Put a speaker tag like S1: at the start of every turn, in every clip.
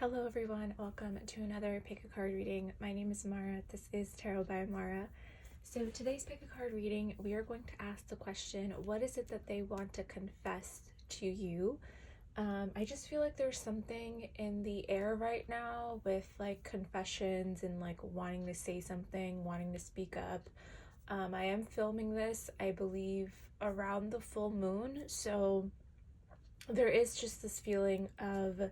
S1: Hello everyone, welcome to another pick a card reading. My name is Mara. This is Tarot by Mara. So today's pick a card reading, we are going to ask the question, what is it that they want to confess to you? I just feel like there's something in the air right now with like confessions and like wanting to say something, wanting to speak up. I am filming this, I believe, around the full moon, so there is just this feeling of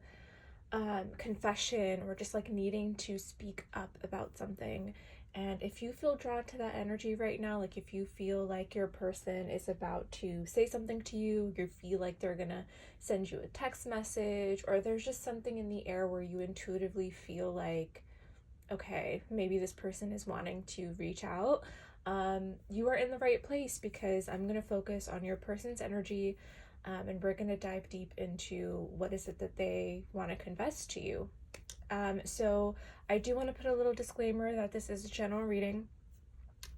S1: confession or just like needing to speak up about something. And if you feel drawn to that energy right now, like if you feel like your person is about to say something to you, you feel like they're gonna send you a text message, or there's just something in the air where you intuitively feel like, okay, maybe this person is wanting to reach out, you are in the right place, because I'm going to focus on your person's energy, and we're going to dive deep into what is it that they want to confess to you. So I do want to put a little disclaimer that this is a general reading.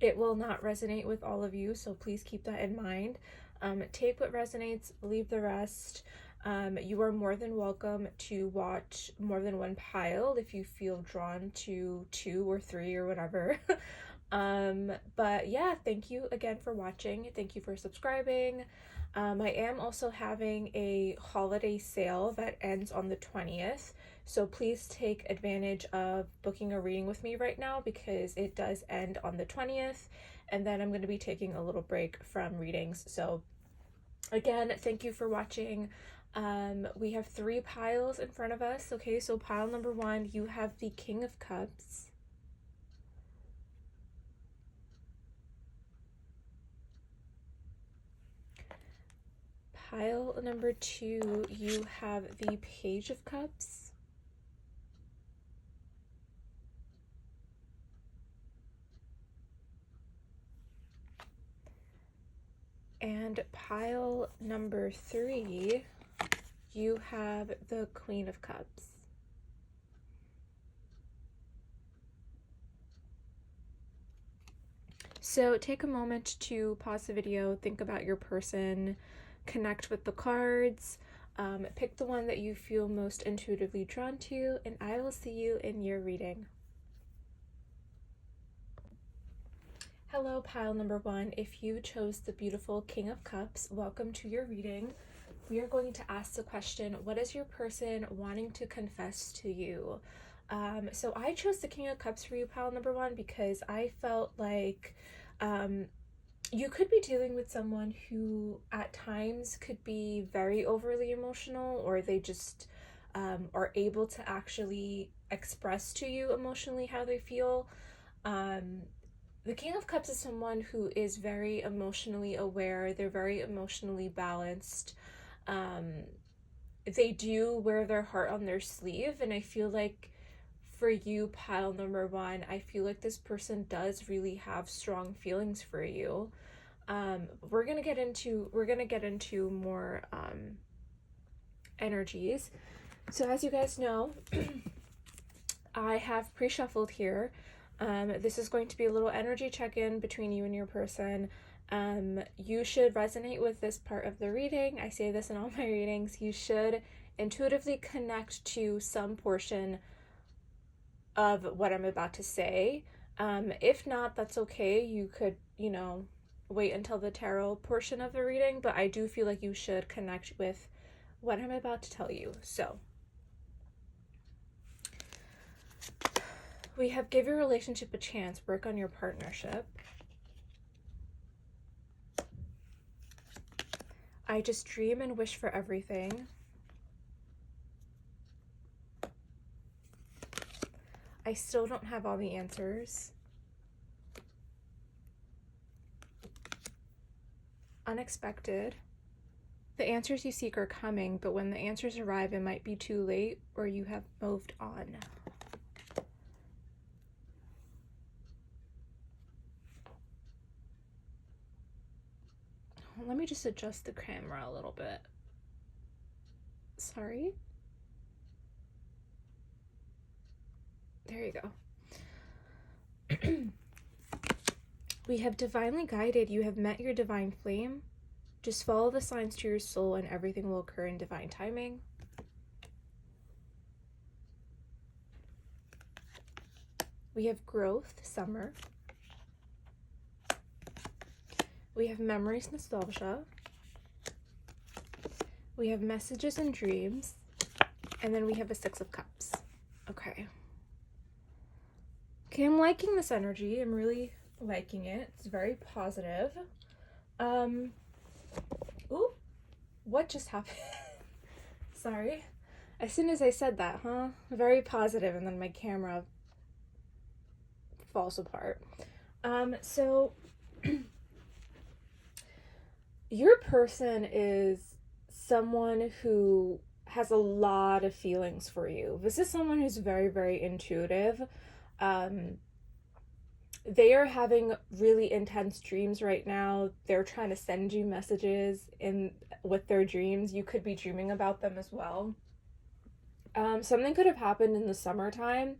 S1: It will not resonate with all of you, so please keep that in mind. Take what resonates, leave the rest. You are more than welcome to watch more than one pile if you feel drawn to 2 or 3 or whatever. But yeah, thank you again for watching. Thank you for subscribing. I am also having a holiday sale that ends on the 20th. So please take advantage of booking a reading with me right now, because it does end on the 20th. And then I'm going to be taking a little break from readings. So again, thank you for watching. We have 3 piles in front of us. Okay, so pile number 1, you have the King of Cups. Pile number 2, you have the Page of Cups. And pile number 3, you have the Queen of Cups. So take a moment to pause the video, think about your person, connect with the cards, pick the one that you feel most intuitively drawn to, and I will see you in your reading. Hello, pile number 1. If you chose the beautiful King of Cups, welcome to your reading. We are going to ask the question, what is your person wanting to confess to you? So I chose the King of Cups for you, pile number 1, because I felt like you could be dealing with someone who at times could be very overly emotional, or they just are able to actually express to you emotionally how they feel. The King of Cups is someone who is very emotionally aware. They're very emotionally balanced. They do wear their heart on their sleeve, and I feel like for you, pile number 1, I feel like this person does really have strong feelings for you. We're gonna get into more energies. So as you guys know, I have pre-shuffled here. This is going to be a little energy check-in between you and your person. You should resonate with this part of the reading. I say this in all my readings. You should intuitively connect to some portion of what I'm about to say. If not, that's okay. You could, wait until the tarot portion of the reading, but I do feel like you should connect with what I'm about to tell you. So we have give your relationship a chance, work on your partnership. I just dream and wish for everything. I still don't have all the answers. Unexpected. The answers you seek are coming, but when the answers arrive, it might be too late, or you have moved on. Let me just adjust the camera a little bit. Sorry. There you go. We have divinely guided. You have met your divine flame. Just follow the signs to your soul and everything will occur in divine timing. We have growth, summer. We have memories, nostalgia. We have messages and dreams. And then we have a 6 of Cups. Okay. Okay, I'm liking this energy. I'm really liking it. It's very positive. Ooh, what just happened? Sorry. As soon as I said that, very positive, and then my camera falls apart. So your person is someone who has a lot of feelings for you. This is someone who's very, very intuitive. They are having really intense dreams right now. They're trying to send you messages in with their dreams. You could be dreaming about them as well. Something could have happened in the summertime.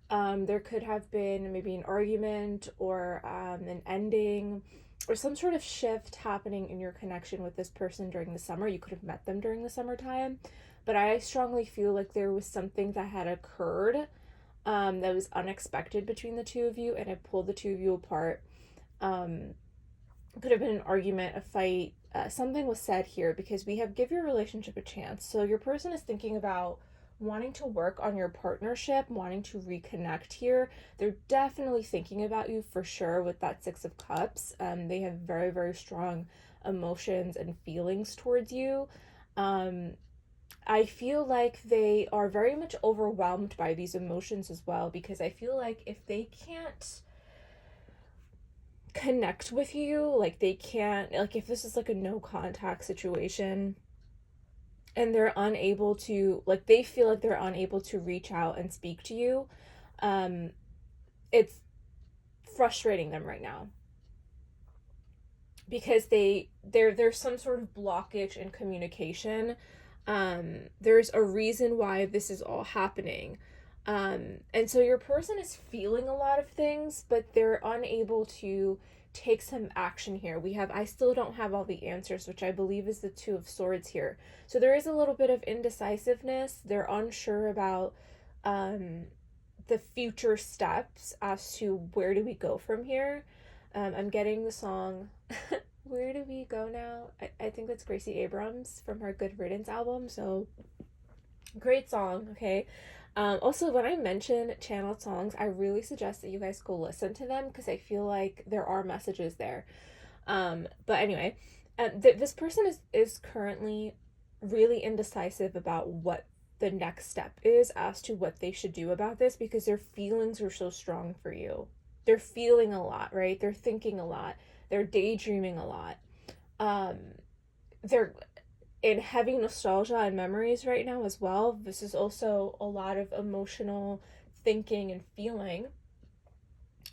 S1: There could have been maybe an argument or an ending or some sort of shift happening in your connection with this person during the summer. You could have met them during the summertime, but I strongly feel like there was something that had occurred that was unexpected between the two of you, and it pulled the two of you apart. It could have been an argument, a fight. Something was said here because we have give your relationship a chance. So your person is thinking about wanting to work on your partnership, wanting to reconnect here. They're definitely thinking about you for sure with that 6 of Cups. They have very, very strong emotions and feelings towards you. I feel like they are very much overwhelmed by these emotions as well, because I feel like if they can't connect with you, like they can't, like if this is like a no contact situation and they're unable to, like they feel like they're unable to reach out and speak to you, it's frustrating them right now because there's some sort of blockage in communication. There's a reason why this is all happening. And so your person is feeling a lot of things, but they're unable to take some action here. We have, I still don't have all the answers, which I believe is the 2 of Swords here. So there is a little bit of indecisiveness. They're unsure about the future steps as to where do we go from here. I'm getting the song Where Do We Go Now? I think that's Gracie Abrams from her Good Riddance album. So great song, okay? Also, when I mention channeled songs, I really suggest that you guys go listen to them because I feel like there are messages there. But anyway, this person is currently really indecisive about what the next step is as to what they should do about this because their feelings are so strong for you. They're feeling a lot, right? They're thinking a lot. They're daydreaming a lot. They're in heavy nostalgia and memories right now as well. This is also a lot of emotional thinking and feeling.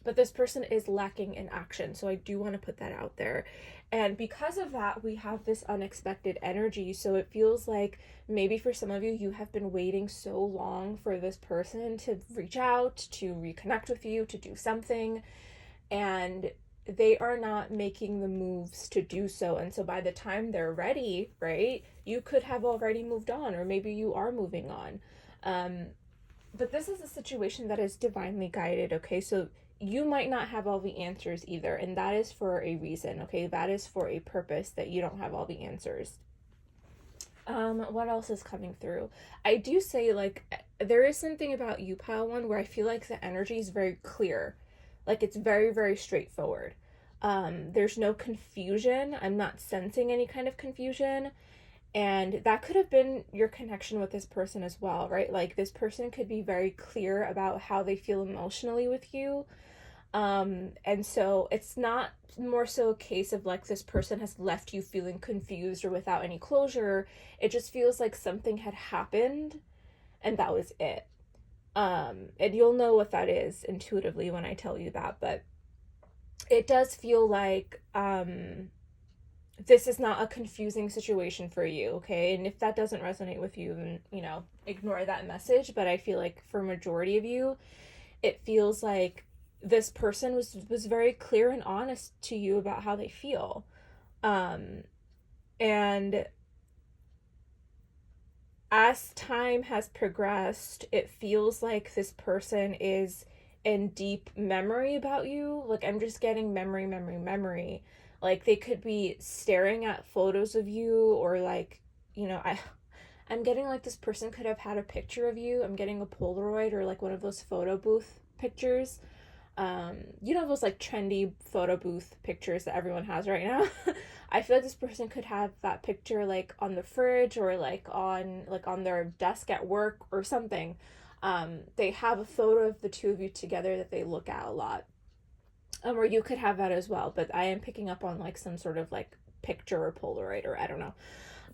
S1: But this person is lacking in action. So I do want to put that out there. And because of that, we have this unexpected energy. So it feels like maybe for some of you, you have been waiting so long for this person to reach out, to reconnect with you, to do something. And they are not making the moves to do so. And so by the time they're ready, right, you could have already moved on, or maybe you are moving on. But this is a situation that is divinely guided, okay? So you might not have all the answers either, and that is for a reason, okay? That is for a purpose that you don't have all the answers. What else is coming through? I do say, like, there is something about you, Pile One, where I feel like the energy is very clear. Like, it's very, very straightforward. There's no confusion. I'm not sensing any kind of confusion. And that could have been your connection with this person as well, right? Like, this person could be very clear about how they feel emotionally with you. And so it's not more so a case of like this person has left you feeling confused or without any closure. It just feels like something had happened and that was it. And you'll know what that is intuitively when I tell you that, but it does feel like this is not a confusing situation for you, okay? And if that doesn't resonate with you, then, you know, ignore that message. But I feel like for majority of you, it feels like this person was very clear and honest to you about how they feel. And as time has progressed, it feels like this person is and deep memory about you. Like, I'm just getting memory. Like, they could be staring at photos of you, or like, I'm getting like this person could have had a picture of you. I'm getting a Polaroid or like one of those photo booth pictures. Those like trendy photo booth pictures that everyone has right now. I feel like this person could have that picture like on the fridge, or like on their desk at work or something. They have a photo of the two of you together that they look at a lot. Or you could have that as well, but I am picking up on like some sort of like picture or Polaroid, or I don't know.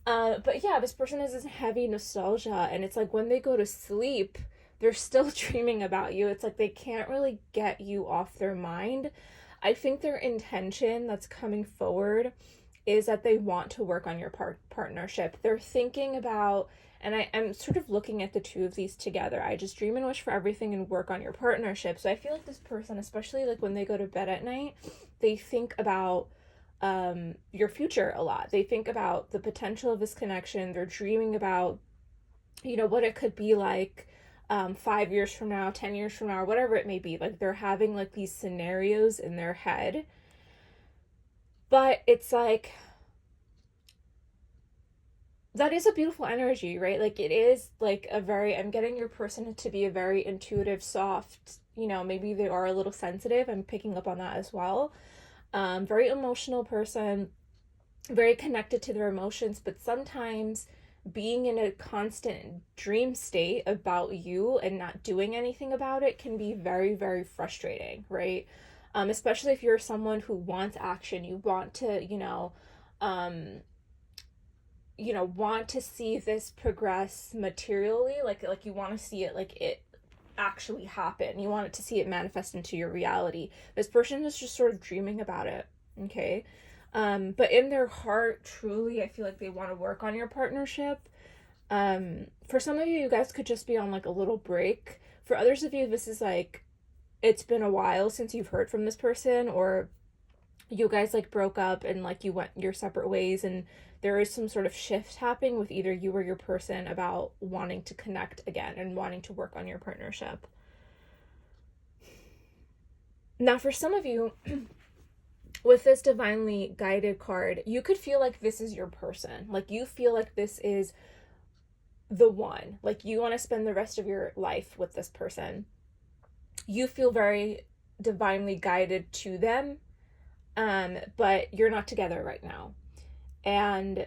S1: But yeah, this person has this heavy nostalgia, and it's like when they go to sleep, they're still dreaming about you. It's like they can't really get you off their mind. I think their intention that's coming forward is that they want to work on your partnership. They're thinking about, and I'm sort of looking at the two of these together. I just dream and wish for everything and work on your partnership. So I feel like this person, especially like when they go to bed at night, they think about your future a lot. They think about the potential of this connection. They're dreaming about, what it could be like 5 years from now, 10 years from now, or whatever it may be. Like, they're having like these scenarios in their head. But it's like, that is a beautiful energy, right? Like, it is like I'm getting your person to be a very intuitive, soft, maybe they are a little sensitive. I'm picking up on that as well. Very emotional person, very connected to their emotions, but sometimes being in a constant dream state about you and not doing anything about it can be very, very frustrating, right? Especially if you're someone who wants action, you want to, want to see this progress materially, like you want to see it, like it actually happen. You want it to see it manifest into your reality. This person is just sort of dreaming about it, okay? But in their heart, truly, I feel like they want to work on your partnership. For some of you, you guys could just be on like a little break. For others of you, this is like, it's been a while since you've heard from this person, or you guys like broke up and like you went your separate ways, and there is some sort of shift happening with either you or your person about wanting to connect again and wanting to work on your partnership. Now, for some of you, with this divinely guided card, you could feel like this is your person. Like, you feel like this is the one. Like, you want to spend the rest of your life with this person. You feel very divinely guided to them, but you're not together right now. And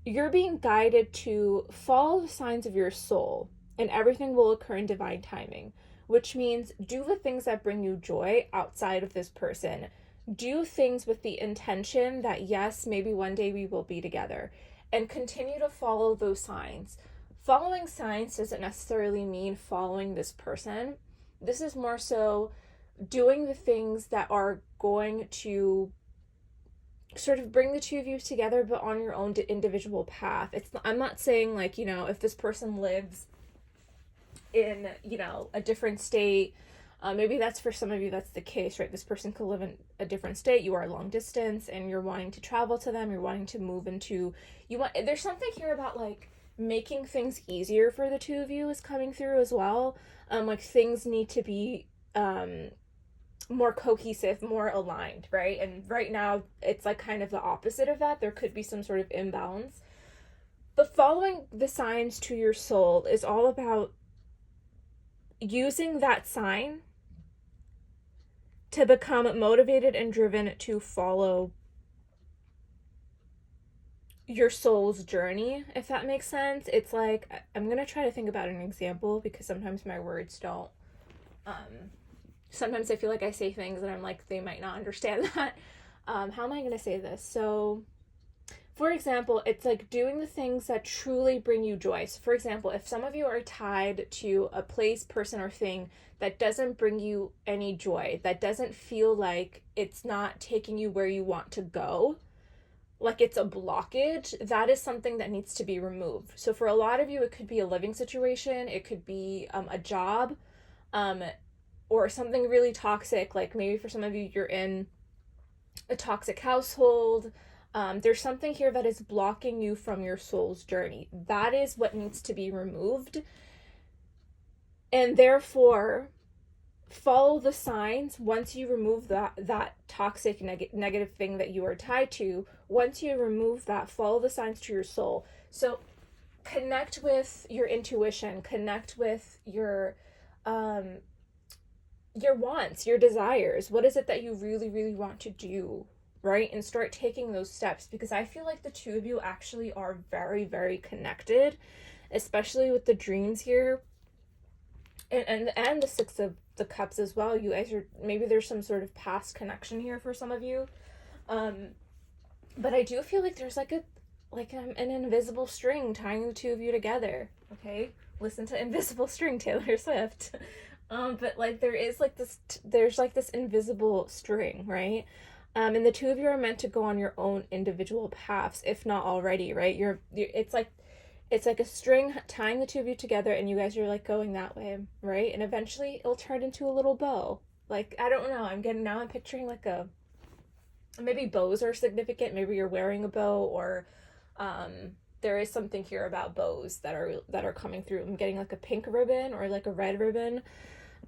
S1: you're being guided to follow the signs of your soul, and everything will occur in divine timing, which means do the things that bring you joy outside of this person. Do things with the intention that, yes, maybe one day we will be together, and continue to follow those signs. Following signs doesn't necessarily mean following this person. This is more so doing the things that are going to sort of bring the two of you together, but on your own individual path. I'm not saying like, if this person lives in, a different state, maybe that's for some of you, that's the case, right? This person could live in a different state. You are long distance and you're wanting to travel to them. You're wanting to move into, there's something here about like making things easier for the two of you is coming through as well. Like, things need to be, more cohesive, more aligned, right? And right now it's like kind of the opposite of that. There could be some sort of imbalance. But following the signs to your soul is all about using that sign to become motivated and driven to follow your soul's journey, if that makes sense. It's like, I'm going to try to think about an example because sometimes my words don't, sometimes I feel like I say things and I'm like, they might not understand that. How am I going to say this? So, for example, it's like doing the things that truly bring you joy. So, for example, if some of you are tied to a place, person, or thing that doesn't bring you any joy, that doesn't feel like it's not taking you where you want to go, like it's a blockage, that is something that needs to be removed. So for a lot of you, it could be a living situation, it could be a job, or something really toxic. Like maybe for some of you, you're in a toxic household. There's something here that is blocking you from your soul's journey. That is what needs to be removed. And therefore, follow the signs. Once you remove that toxic negative thing that you are tied to, once you remove that, follow the signs to your soul. So connect with your intuition, connect with um your wants, your desires. What is it that you really, really want to do, right? And start taking those steps, because I feel like the two of you actually are very, very connected, especially with the dreams here, and the Six of the Cups as well. You guys are, maybe there's some sort of past connection here for some of you. Um, but I do feel like there's an invisible string tying the two of you together. Okay, listen to Invisible String, Taylor Swift. But like there's like this invisible string, right? And the two of you are meant to go on your own individual paths, if not already, right? It's like a string tying the two of you together, and you guys are like going that way, right? And eventually it'll turn into a little bow. Like, I don't know, I'm picturing like a, maybe bows are significant. Maybe you're wearing a bow, or um there is something here about bows that are coming through. I'm getting like a pink ribbon or like a red ribbon.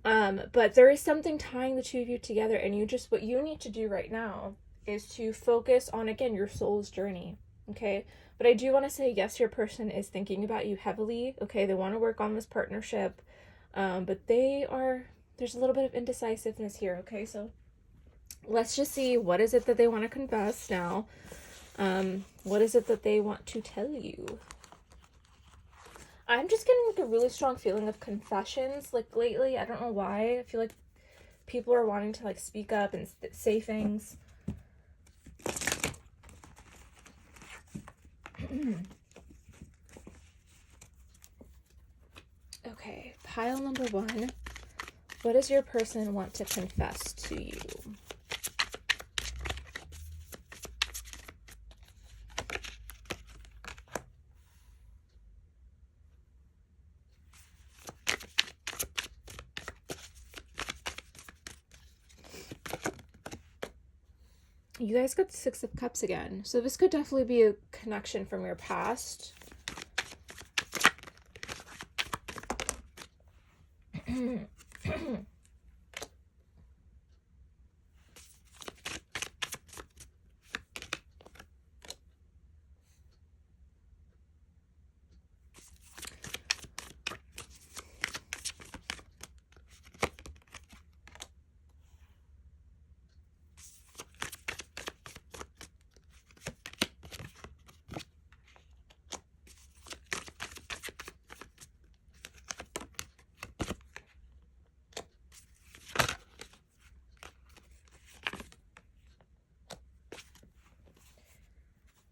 S1: But there is something tying the two of you together, and what you need to do right now is to focus on, again, your soul's journey. Okay. But I do want to say, yes, your person is thinking about you heavily. Okay. They want to work on this partnership. But there's a little bit of indecisiveness here. Okay. So let's just see, what is it that they want to confess now? What is it that they want to tell you? I'm just getting like a really strong feeling of confessions, like, lately. I don't know why. I feel like people are wanting to like speak up and say things. Okay, pile number 1. What does your person want to confess to you? You guys got the Six of Cups again. So this could definitely be a connection from your past.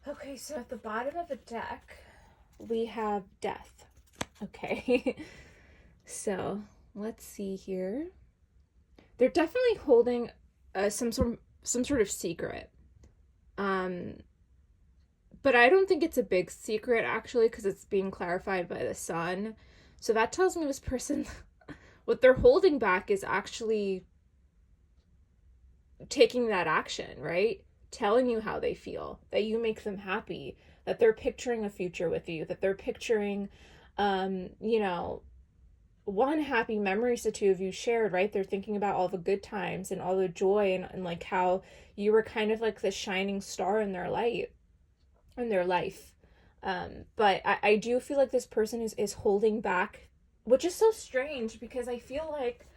S1: Okay, so at the bottom of the deck, we have death. Okay. So let's see here. They're definitely holding some sort of secret. Um, but I don't think it's a big secret, actually, because it's being clarified by the sun. So that tells me this person, what they're holding back is actually taking that action, right? Telling you how they feel, that you make them happy, that they're picturing a future with you, that they're picturing, you know, one, happy memories the two of you shared, right? They're thinking about all the good times and all the joy, and like how you were kind of like the shining star in their light, in their life. But I do feel like this person is holding back, which is so strange, because I feel like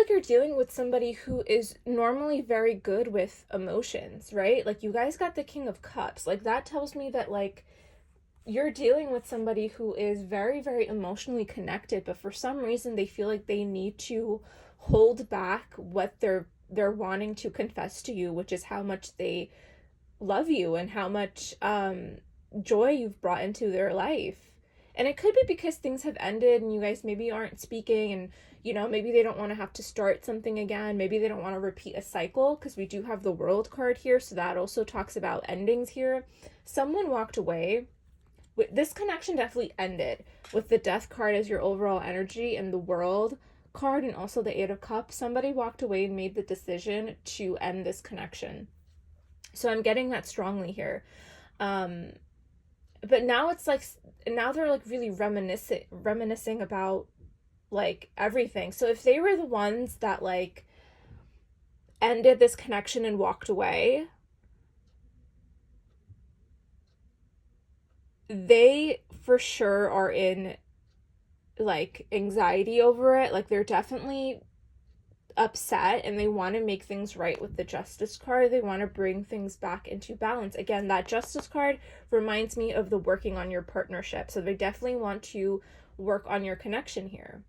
S1: you're dealing with somebody who is normally very good with emotions, right? Like, you guys got the King of Cups. Like, that tells me that, like, you're dealing with somebody who is very, very emotionally connected, but for some reason they feel like they need to hold back what they're wanting to confess to you, which is how much they love you and how much joy you've brought into their life. And it could be because things have ended and you guys maybe aren't speaking, and maybe they don't want to have to start something again. Maybe they don't want to repeat a cycle, because we do have the World card here, so that also talks about endings here. Someone walked away. This connection definitely ended with the Death card as your overall energy, and the World card, and also the Eight of Cups. Somebody walked away and made the decision to end this connection. So I'm getting that strongly here. But now it's like, now they're like really reminiscing about like everything. So if they were the ones that like ended this connection and walked away, they for sure are in like anxiety over it. Like they're definitely upset and they want to make things right with the justice card. They want to bring things back into balance. Again, that justice card reminds me of the working on your partnership. So they definitely want to work on your connection here.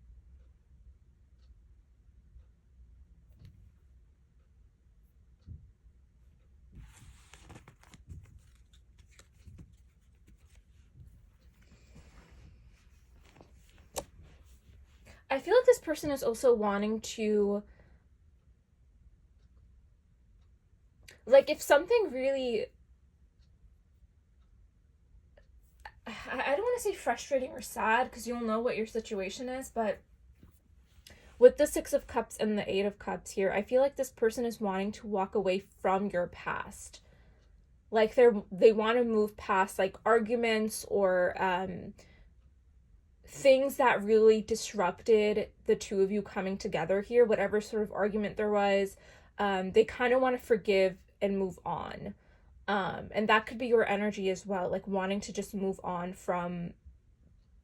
S1: I feel like this person is also wanting to, like, if something really, I don't want to say frustrating or sad because you'll know what your situation is, but with the Six of Cups and the Eight of Cups here, I feel like this person is wanting to walk away from your past. Like they want to move past like arguments or things that really disrupted the two of you coming together here, whatever sort of argument there was. They kind of want to forgive and move on. And that could be your energy as well, like wanting to just move on from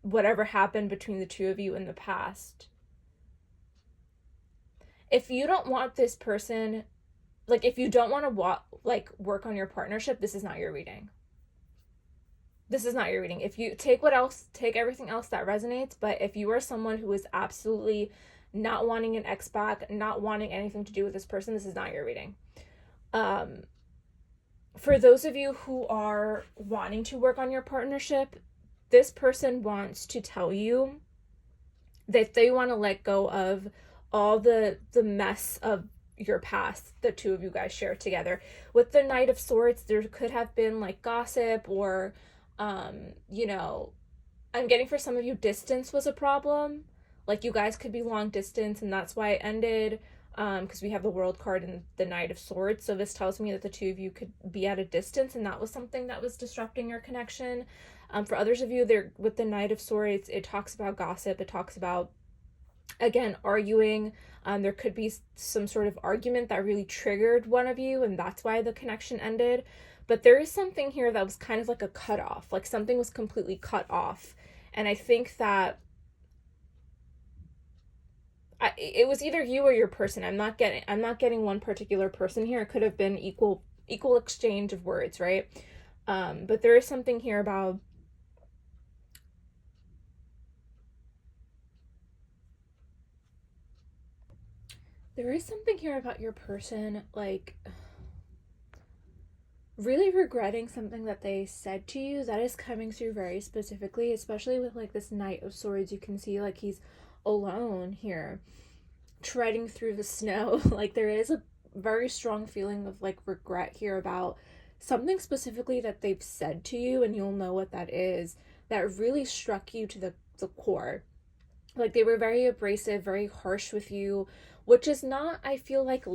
S1: whatever happened between the two of you in the past. If you don't want this person, like if you don't want to work on your partnership, this is not your reading. This is not your reading. If you take everything else that resonates, but if you are someone who is absolutely not wanting an ex back, not wanting anything to do with this person, this is not your reading. For those of you who are wanting to work on your partnership, this person wants to tell you that they want to let go of all the mess of your past the two of you guys share together. With the Knight of Swords, there could have been like gossip or you know, I'm getting for some of you distance was a problem. Like you guys could be long distance and that's why it ended. Because we have the World card and the Knight of Swords. So this tells me that the two of you could be at a distance and that was something that was disrupting your connection. For others of you, there with the Knight of Swords, it talks about gossip. It talks about, again, arguing. There could be some sort of argument that really triggered one of you and that's why the connection ended. But there is something here that was kind of like a cutoff, like something was completely cut off. And I think that it was either you or your person. I'm not getting one particular person here. It could have been equal exchange of words, right? But there is something here about your person, like really regretting something that they said to you. That is coming through very specifically, especially with like this Knight of Swords. You can see like he's alone here, treading through the snow. Like there is a very strong feeling of like regret here about something specifically that they've said to you, and you'll know what that is, that really struck you to the core. Like they were very abrasive, very harsh with you, which is not, I feel like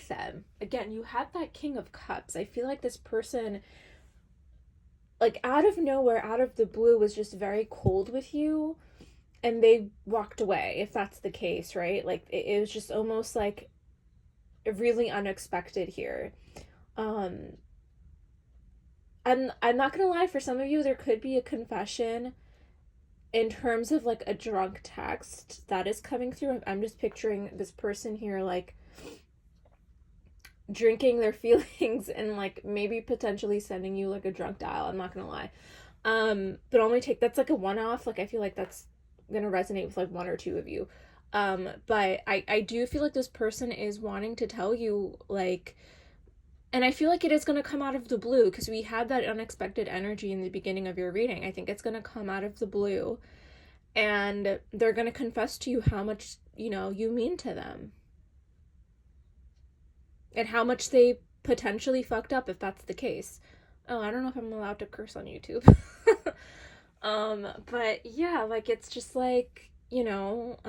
S1: them. Again, you have that King of Cups. I feel like this person, like out of nowhere, out of the blue, was just very cold with you and they walked away, if that's the case, right? Like it was just almost like really unexpected here. I'm not gonna lie, for some of you there could be a confession in terms of like a drunk text that is coming through. I'm just picturing this person here like drinking their feelings and like maybe potentially sending you like a drunk dial. I'm not gonna lie. But only take that's like a one-off. Like I feel like that's gonna resonate with like one or two of you. But I do feel like this person is wanting to tell you like, and I feel like it is going to come out of the blue because we had that unexpected energy in the beginning of your reading. I think it's going to come out of the blue and they're going to confess to you how much, you know, you mean to them and how much they potentially fucked up if that's the case. Oh, I don't know if I'm allowed to curse on YouTube. But yeah, like it's just like, you know,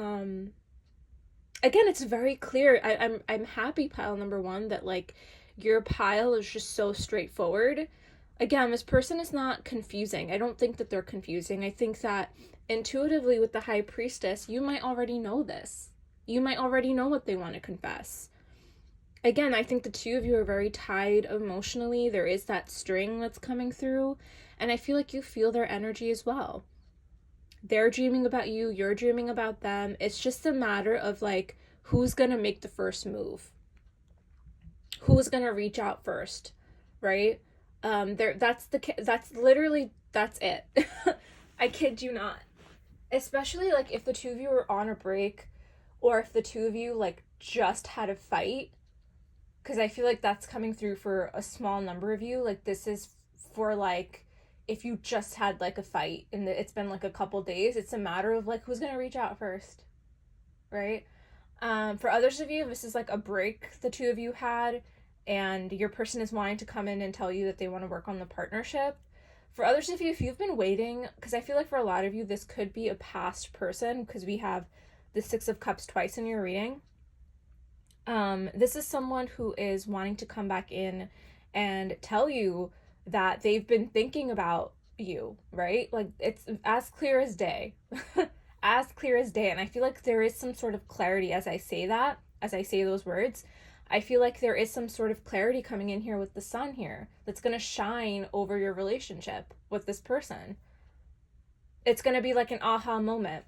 S1: again, it's very clear. I'm happy, pile number one, that like your pile is just so straightforward. Again, this person is not confusing. I don't think that they're confusing. I think that intuitively with the High Priestess, you might already know this. You might already know what they want to confess. Again, I think the two of you are very tied emotionally. There is that string that's coming through, and I feel like you feel their energy as well. They're dreaming about you, you're dreaming about them. It's just a matter of like who's going to make the first move. Who's going to reach out first, right? That's it. I kid you not. Especially like if the two of you are on a break, or if the two of you like just had a fight, because I feel like that's coming through for a small number of you. Like this is for like if you just had like a fight and it's been like a couple days. It's a matter of like who's gonna reach out first, right? For others of you, this is like a break the two of you had, and your person is wanting to come in and tell you that they want to work on the partnership. For others of you, if you've been waiting, because I feel like for a lot of you, this could be a past person, because we have the Six of Cups twice in your reading. This is someone who is wanting to come back in and tell you that they've been thinking about you, right? Like it's as clear as day. As clear as day. And I feel like there is some sort of clarity as I say that, as I say those words. I feel like there is some sort of clarity coming in here with the sun here that's going to shine over your relationship with this person. It's going to be like an aha moment.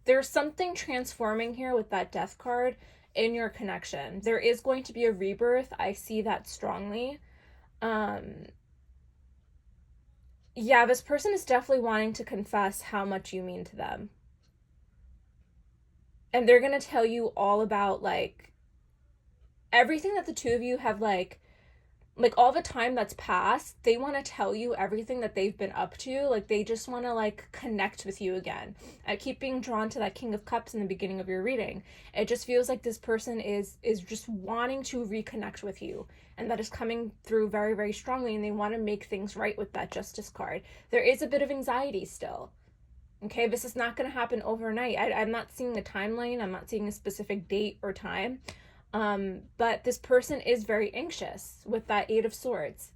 S1: There's something transforming here with that Death card in your connection. There is going to be a rebirth. I see that strongly. Yeah, this person is definitely wanting to confess how much you mean to them. And they're going to tell you all about like everything that the two of you have like all the time that's passed. They want to tell you everything that they've been up to. Like they just want to like connect with you again. I keep being drawn to that King of Cups in the beginning of your reading. It just feels like this person is just wanting to reconnect with you, and that is coming through very, very strongly, and they want to make things right with that Justice card. There is a bit of anxiety still. Okay, this is not going to happen overnight. I'm not seeing a timeline. I'm not seeing a specific date or time. But this person is very anxious with that Eight of Swords.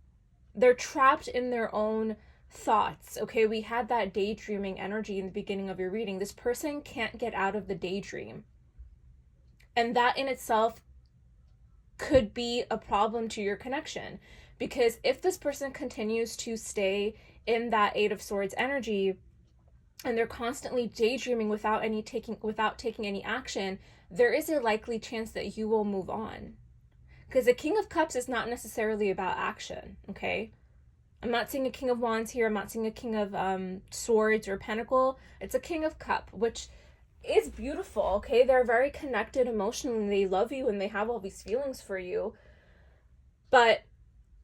S1: They're trapped in their own thoughts. Okay, we had that daydreaming energy in the beginning of your reading. This person can't get out of the daydream. And that in itself could be a problem to your connection. Because if this person continues to stay in that Eight of Swords energy, and they're constantly daydreaming without taking any action, there is a likely chance that you will move on. Because the King of Cups is not necessarily about action, okay? I'm not seeing a King of Wands here. I'm not seeing a King of Swords or Pentacle. It's a King of Cup, which is beautiful, okay? They're very connected emotionally. They love you and they have all these feelings for you. But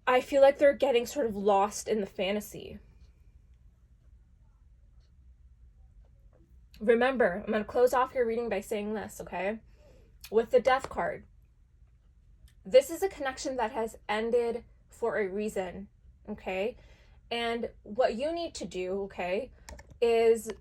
S1: I feel like they're getting sort of lost in the fantasy. Remember, I'm going to close off your reading by saying this, okay? With the Death card, this is a connection that has ended for a reason, okay? And what you need to do, okay, is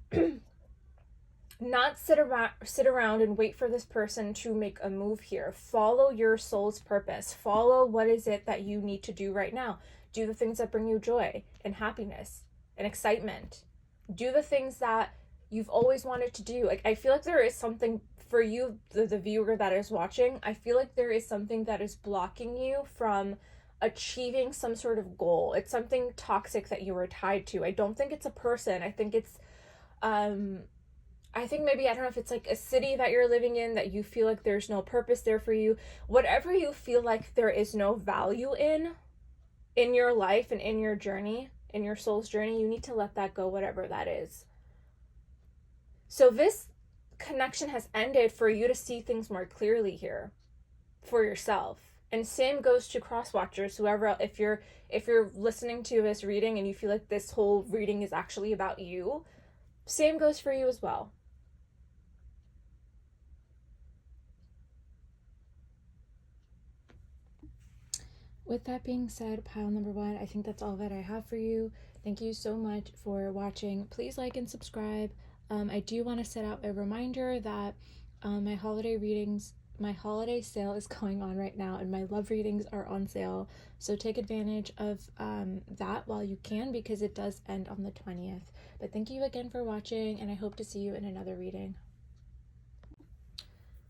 S1: not sit around and wait for this person to make a move here. Follow your soul's purpose. Follow what is it that you need to do right now. Do the things that bring you joy and happiness and excitement. Do the things that you've always wanted to do. Like, I feel like there is something for you, the viewer that is watching. I feel like there is something that is blocking you from achieving some sort of goal. It's something toxic that you were tied to. I don't think it's a person. I think it's I think maybe, I don't know if it's like a city that you're living in that you feel like there's no purpose there for you. Whatever you feel like there is no value in your life and in your journey, in your soul's journey, you need to let that go, whatever that is. So this connection has ended for you to see things more clearly here for yourself. And same goes to cross watchers, whoever, if you're listening to this reading and you feel like this whole reading is actually about you, same goes for you as well. With that being said, pile number 1, I think that's all that I have for you. Thank you so much for watching. Please like and subscribe. I do want to set out a reminder that my holiday readings my holiday sale is going on right now, and my love readings are on sale. So take advantage of that while you can, because it does end on the 20th. But thank you again for watching, and I hope to see you in another reading.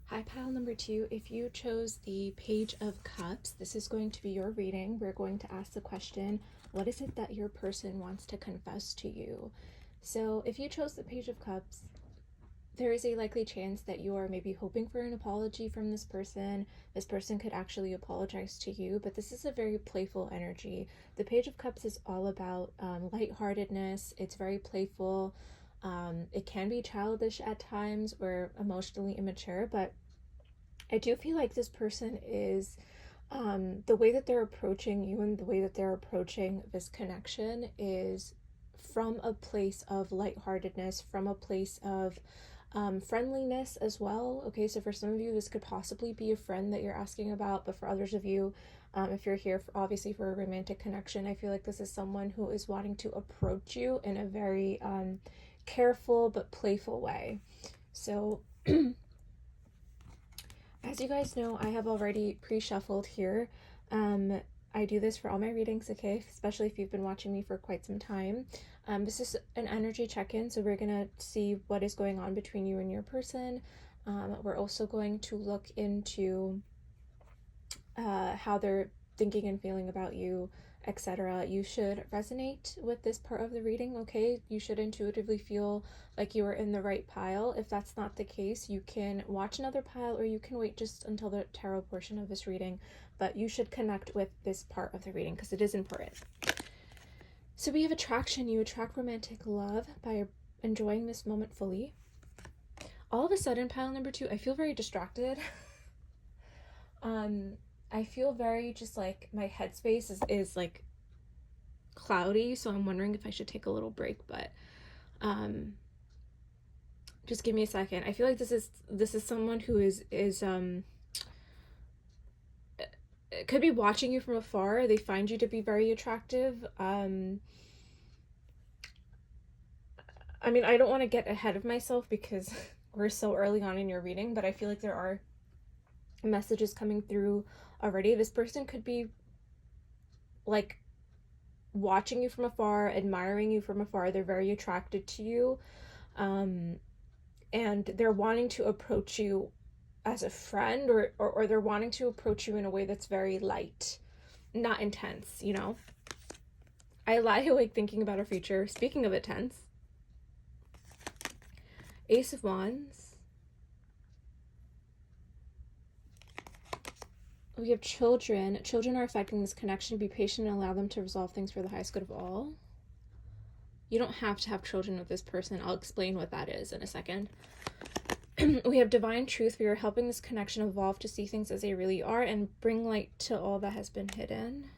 S1: Hi, pile number 2. If you chose the Page of Cups, this is going to be your reading. We're going to ask the question, what is it that your person wants to confess to you? So if you chose the Page of Cups, there is a likely chance that you are maybe hoping for an apology from this person. This person could actually apologize to you, but this is a very playful energy. The Page of Cups is all about lightheartedness. It's very playful. It can be childish at times or emotionally immature, but I do feel like this person is, the way that they're approaching you and the way that they're approaching this connection is from a place of lightheartedness, from a place of friendliness as well. Okay, so for some of you, this could possibly be a friend that you're asking about, but for others of you, if you're here for, obviously for a romantic connection, I feel like this is someone who is wanting to approach you in a very careful but playful way. So as you guys know, I have already pre-shuffled here. I do this for all my readings, okay? Especially if you've been watching me for quite some time. This is an energy check-in, so we're gonna see what is going on between you and your person. We're also going to look into how they're thinking and feeling about you, etc. You should resonate with this part of the reading, okay? You should intuitively feel like you are in the right pile. If that's not the case, you can watch another pile or you can wait just until the tarot portion of this reading, but you should connect with this part of the reading because it is important. So we have attraction. You attract romantic love by enjoying this moment fully. All of a sudden, pile number 2, I feel very distracted. I feel very just like my headspace is like cloudy, so I'm wondering if I should take a little break, but just give me a second. I feel like this is someone who is could be watching you from afar. They find you to be very attractive. I mean, I don't want to get ahead of myself because we're so early on in your reading, but I feel like there are messages coming through already. This person could be like watching you from afar, admiring you from afar. They're very attracted to you, and they're wanting to approach you as a friend, or they're wanting to approach you in a way that's very light, not intense, you know? I lie awake thinking about our future. Speaking of intense, Ace of Wands. We have children. Children are affecting this connection. Be patient and allow them to resolve things for the highest good of all. You don't have to have children with this person. I'll explain what that is in a second. We have divine truth. We are helping this connection evolve to see things as they really are and bring light to all that has been hidden.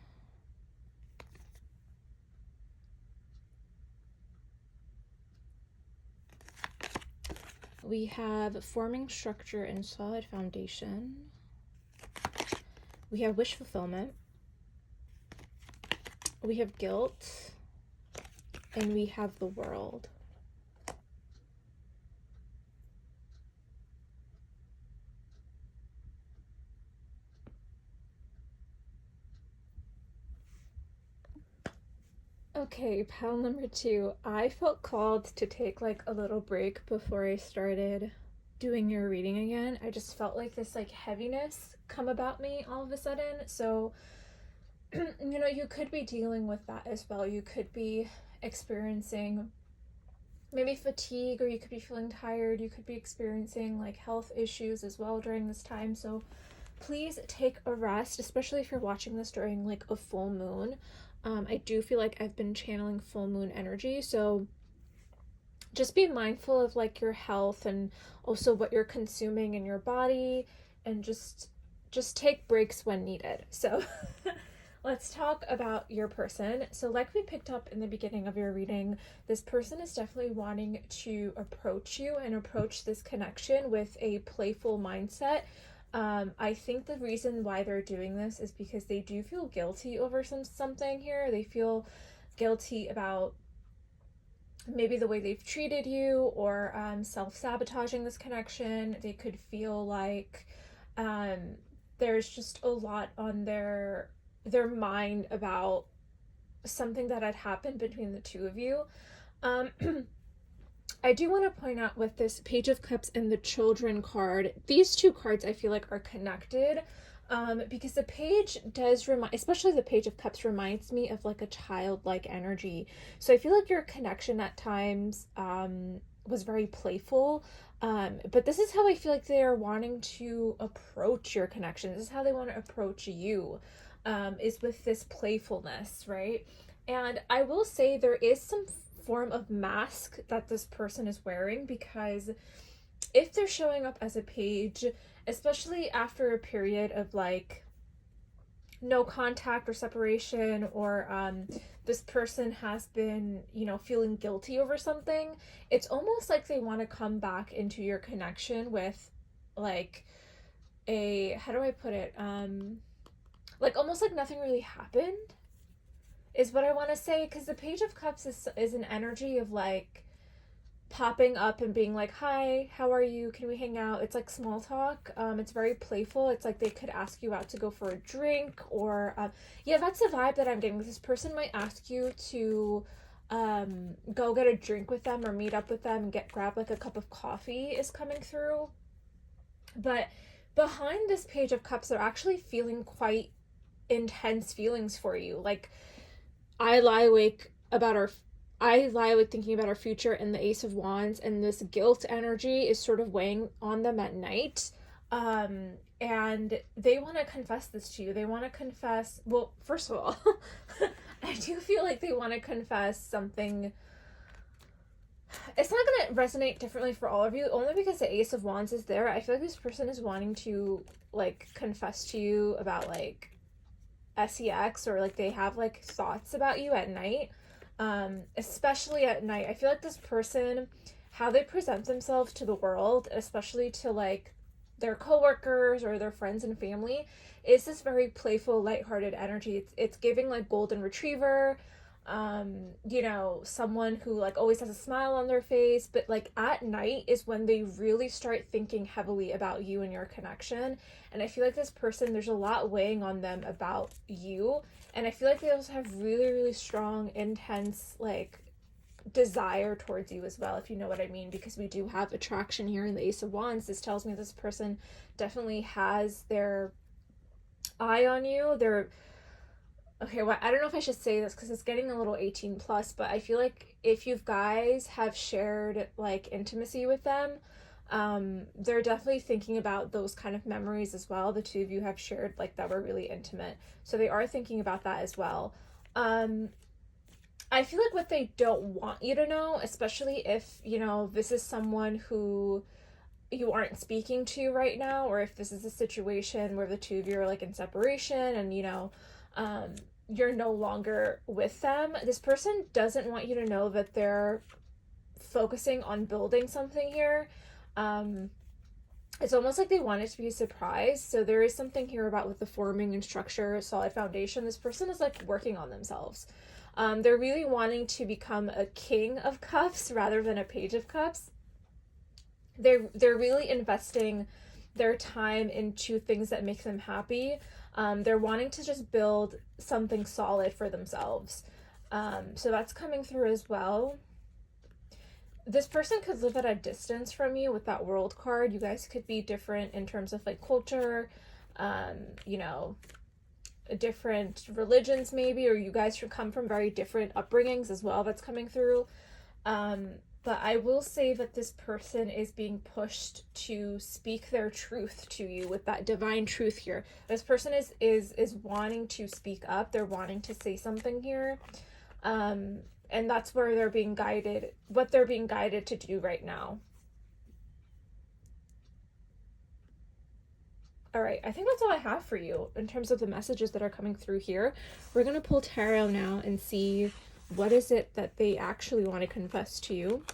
S1: We have forming structure and solid foundation. We have wish fulfillment. We have guilt. And we have the world. Okay, pile number 2. I felt called to take like a little break before I started doing your reading again. I just felt like this like heaviness come about me all of a sudden. So, you know, you could be dealing with that as well. You could be experiencing maybe fatigue, or you could be feeling tired. You could be experiencing like health issues as well during this time. So please take a rest, especially if you're watching this during like a full moon. I do feel like I've been channeling full moon energy, so just be mindful of like your health and also what you're consuming in your body, and just take breaks when needed. So let's talk about your person. So like we picked up in the beginning of your reading, this person is definitely wanting to approach you and approach this connection with a playful mindset. I think the reason why they're doing this is because they do feel guilty over something here. They feel guilty about maybe the way they've treated you, or self-sabotaging this connection. They could feel like um, there's just a lot on their mind about something that had happened between the two of you. Um, I do want to point out with this Page of Cups and the Children card, these two cards I feel like are connected, because the page does remind, especially the Page of Cups reminds me of like a childlike energy. So I feel like your connection at times was very playful. But this is how I feel like they are wanting to approach your connection. This is how they want to approach you, is with this playfulness, right? And I will say there is some form of mask that this person is wearing, because if they're showing up as a page, especially after a period of like no contact or separation, or this person has been, feeling guilty over something, it's almost like they want to come back into your connection with like how do I put it? Like almost like nothing really happened is what I want to say, because the Page of Cups is an energy of like popping up and being like, hi, how are you, can we hang out? It's like small talk. It's very playful. It's like they could ask you out to go for a drink, or yeah, that's the vibe that I'm getting. This person might ask you to go get a drink with them or meet up with them and grab like a cup of coffee is coming through. But behind this Page of Cups, they're actually feeling quite intense feelings for you. Like I lie awake thinking about our future, and the Ace of Wands and this guilt energy is sort of weighing on them at night. And they want to confess this to you. They want to confess, well, first of all, I do feel like they want to confess something. It's not going to resonate differently for all of you, only because the Ace of Wands is there. I feel like this person is wanting to like confess to you about like sex, or like they have like thoughts about you at night, especially at night. I feel like this person, how they present themselves to the world, especially to like their coworkers or their friends and family, is this very playful, lighthearted energy. It's giving like golden retriever, someone who like always has a smile on their face, but like at night is when they really start thinking heavily about you and your connection. And I feel like this person, there's a lot weighing on them about you, and I feel like they also have really, really strong, intense like desire towards you as well, if you know what I mean, because we do have attraction here in the Ace of Wands. This tells me this person definitely has their eye on you. They're okay, well, I don't know if I should say this because it's getting a little 18 plus, but I feel like if you guys have shared like intimacy with them, they're definitely thinking about those kind of memories as well. The two of you have shared like that were really intimate, so they are thinking about that as well. I feel like what they don't want you to know, especially if this is someone who you aren't speaking to right now, or if this is a situation where the two of you are like in separation and you're no longer with them, this person doesn't want you to know that they're focusing on building something here. It's almost like they want it to be a surprise. So there is something here about with the forming and structure, solid foundation. This person is like working on themselves. They're really wanting to become a King of Cups rather than a Page of Cups. They're really investing their time into things that make them happy. They're wanting to just build something solid for themselves. So that's coming through as well. This person could live at a distance from you with that World card. You guys could be different in terms of like culture, different religions maybe, or you guys should come from very different upbringings as well. That's coming through. But I will say that this person is being pushed to speak their truth to you with that divine truth here. This person is wanting to speak up. They're wanting to say something here. And that's where they're being guided, what they're being guided to do right now. All right, I think that's all I have for you in terms of the messages that are coming through here. We're going to pull tarot now and see what is it that they actually want to confess to you.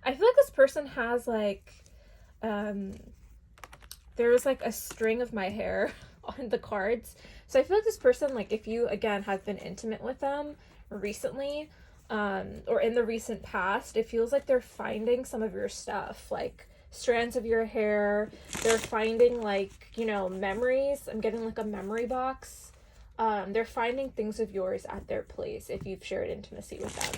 S1: I feel like this person has like, there's like a string of my hair on the cards. So I feel like this person, like if you, again, have been intimate with them recently, or in the recent past, it feels like they're finding some of your stuff, like strands of your hair. They're finding, like, you know, memories. I'm getting like a memory box. They're finding things of yours at their place if you've shared intimacy with them.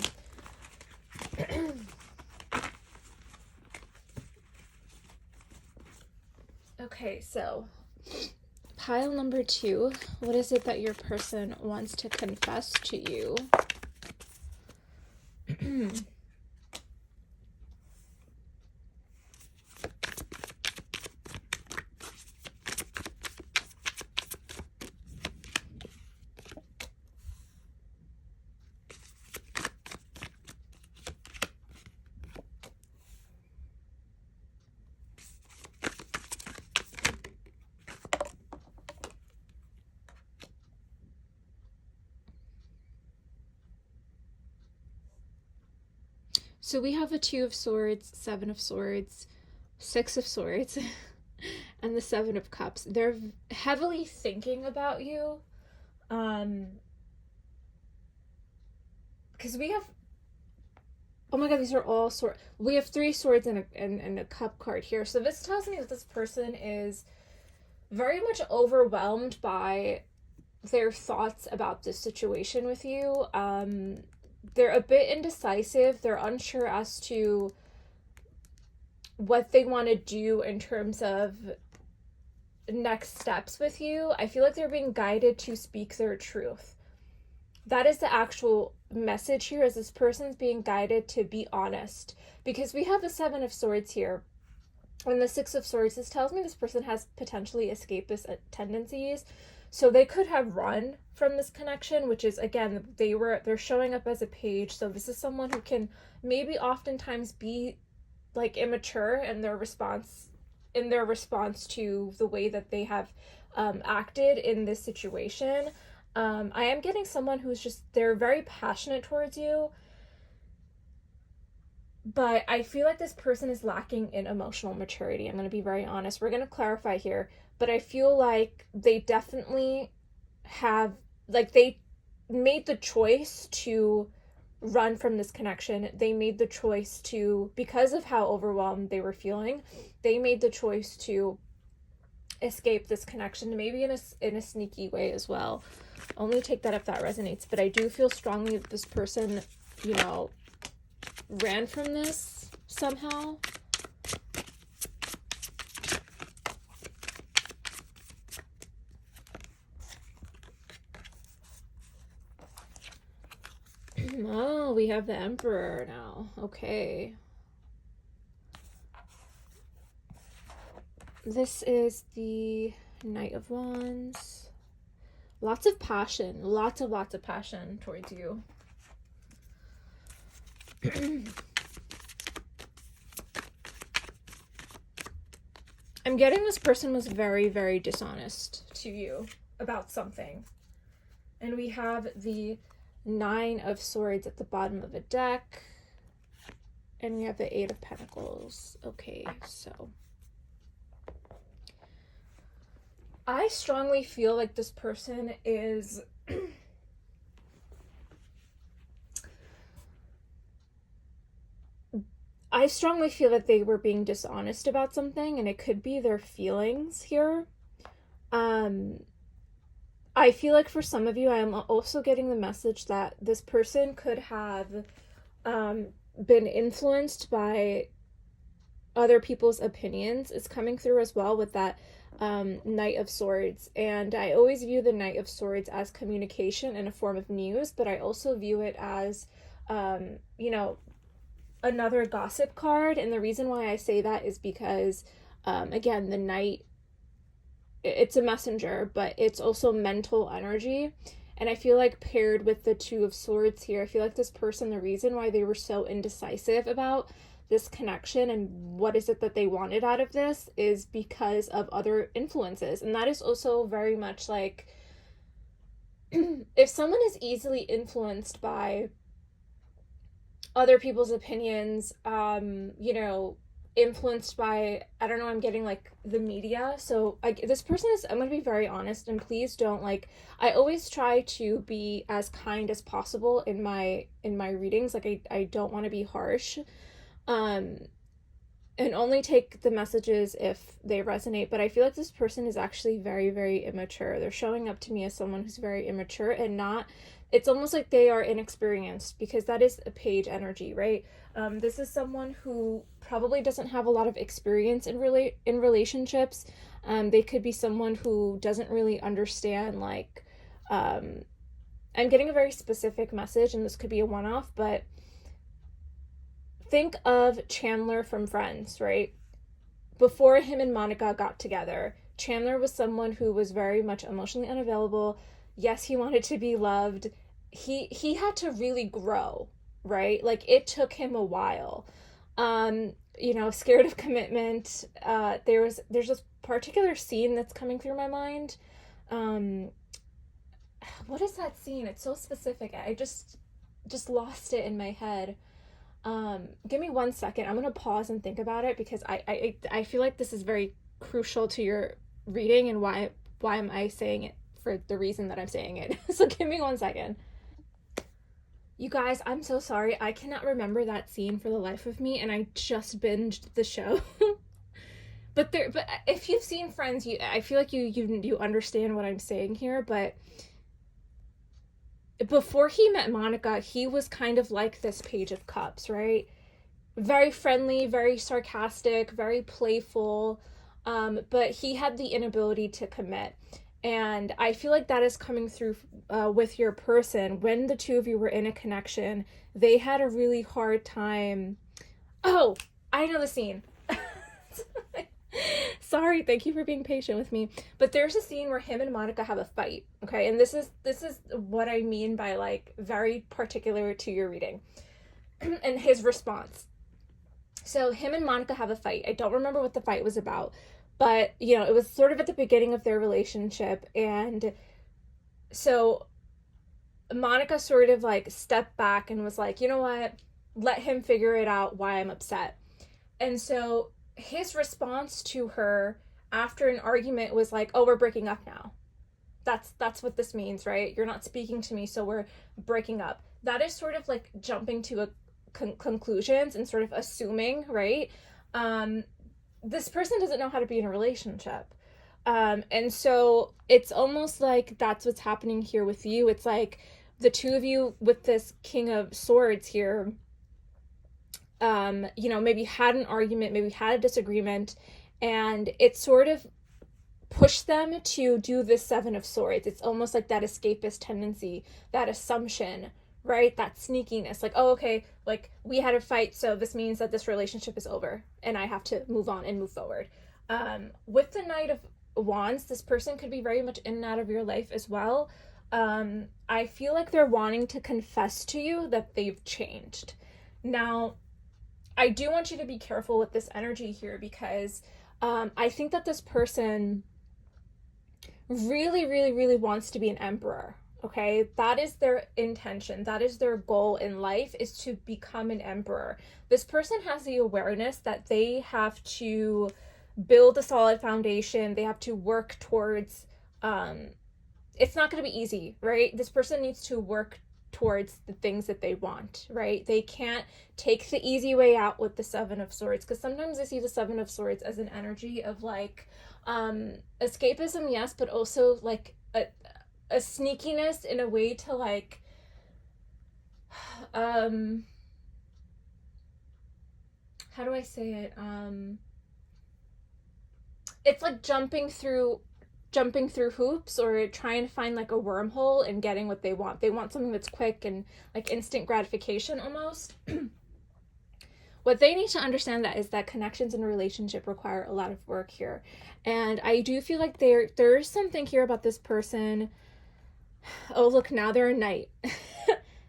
S1: Okay, so pile number 2, what is it that your person wants to confess to you? So we have a 2 of Swords, 7 of Swords, 6 of Swords, and the 7 of Cups. They're heavily thinking about you. Because we have, oh my god, these are all swords. We have 3 swords and a cup card here. So this tells me that this person is very much overwhelmed by their thoughts about this situation with you. They're a bit indecisive. They're unsure as to what they want to do in terms of next steps with you. I feel like they're being guided to speak their truth. That is the actual message here, is this person's being guided to be honest. Because we have the 7 of Swords here and the 6 of Swords. This tells me this person has potentially escapist tendencies. So they could have run from this connection, which is, again, they're showing up as a page. So this is someone who can maybe oftentimes be like immature in their response to the way that they have acted in this situation. I am getting someone who's just, they're very passionate towards you, but I feel like this person is lacking in emotional maturity. I'm going to be very honest. We're going to clarify here, but I feel like they definitely have, like, they made the choice to run from this connection. They made the choice to, because of how overwhelmed they were feeling, they made the choice to escape this connection, maybe in a sneaky way as well. Only take that if that resonates. But I do feel strongly that this person, you know, ran from this somehow. Oh, we have the Emperor now. Okay. This is the Knight of Wands. Lots of passion. Lots of passion towards you. I'm getting this person was very, very dishonest to you about something. And we have the 9 of Swords at the bottom of a deck. And we have the 8 of Pentacles. Okay, so I strongly feel like this person is I strongly feel that they were being dishonest about something, and it could be their feelings here. I feel like for some of you, I'm also getting the message that this person could have been influenced by other people's opinions. It's coming through as well with that Knight of Swords. And I always view the Knight of Swords as communication in a form of news, but I also view it as, you know, another gossip card. And the reason why I say that is because, again, the Knight, it's a messenger, but it's also mental energy. And I feel like paired with the 2 of Swords here, I feel like this person, the reason why they were so indecisive about this connection and what is it that they wanted out of this is because of other influences. And that is also very much like, if someone is easily influenced by other people's opinions, you know, influenced by, I don't know, I'm getting like the media. So this person is, I'm gonna be very honest, and please don't like, I always try to be as kind as possible in my readings. Like I don't want to be harsh. Um and only take the messages if they resonate. But I feel like this person is actually very, very immature. They're showing up to me as someone who's very immature and not, it's almost like they are inexperienced, because that is a page energy, right? This is someone who probably doesn't have a lot of experience in relationships. They could be someone who doesn't really understand, like, I'm getting a very specific message, and this could be a one-off, but think of Chandler from Friends, right? Before him and Monica got together, Chandler was someone who was very much emotionally unavailable. Yes, he wanted to be loved. He had to really grow, right? Like it took him a while. Scared of commitment. There's this particular scene that's coming through my mind. Um, what is that scene? It's so specific. I just lost it in my head. Give me 1 second. I'm gonna pause and think about it, because I feel like this is very crucial to your reading, and why am I saying it for the reason that I'm saying it. So give me 1 second. You guys, I'm so sorry. I cannot remember that scene for the life of me, and I just binged the show. But if you've seen Friends, I feel like you understand what I'm saying here. But before he met Monica, he was kind of like this Page of Cups, right? Very friendly, very sarcastic, very playful, but he had the inability to commit. And I feel like that is coming through with your person. When the two of you were in a connection, they had a really hard time. Oh, I know the scene. Sorry, thank you for being patient with me. But there's a scene where him and Monica have a fight, okay? And this is what I mean by like very particular to your reading. And his response. So him and Monica have a fight. I don't remember what the fight was about, but it was sort of at the beginning of their relationship. And so Monica sort of like stepped back and was like, you know what? Let him figure it out why I'm upset. And so his response to her after an argument was like, oh, we're breaking up now. That's what this means, right? You're not speaking to me, so we're breaking up. That is sort of like jumping to a conclusions and sort of assuming, right? This person doesn't know how to be in a relationship. And so it's almost like that's what's happening here with you. It's like the two of you with this King of Swords here, maybe had an argument, maybe had a disagreement, and it sort of pushed them to do this Seven of Swords. It's almost like that escapist tendency, that assumption, right? That sneakiness. Like, oh, okay, like we had a fight, so this means that this relationship is over and I have to move on and move forward. With the Knight of Wands, this person could be very much in and out of your life as well. I feel like they're wanting to confess to you that they've changed. Now, I do want you to be careful with this energy here, because I think that this person really, really, really wants to be an emperor. Okay, that is their intention. That is their goal in life, is to become an emperor. This person has the awareness that they have to build a solid foundation. They have to work towards, it's not going to be easy, right? This person needs to work towards the things that they want, right? They can't take the easy way out with the Seven of Swords, because sometimes I see the Seven of Swords as an energy of like escapism, yes, but also like a sneakiness in a way to like how do I say it? It's like jumping through hoops, or trying to find like a wormhole and getting what they want. They want something that's quick and like instant gratification almost. What they need to understand that is that connections in a relationship require a lot of work here. And I do feel like there's something here about this person. Oh, look, now they're a knight.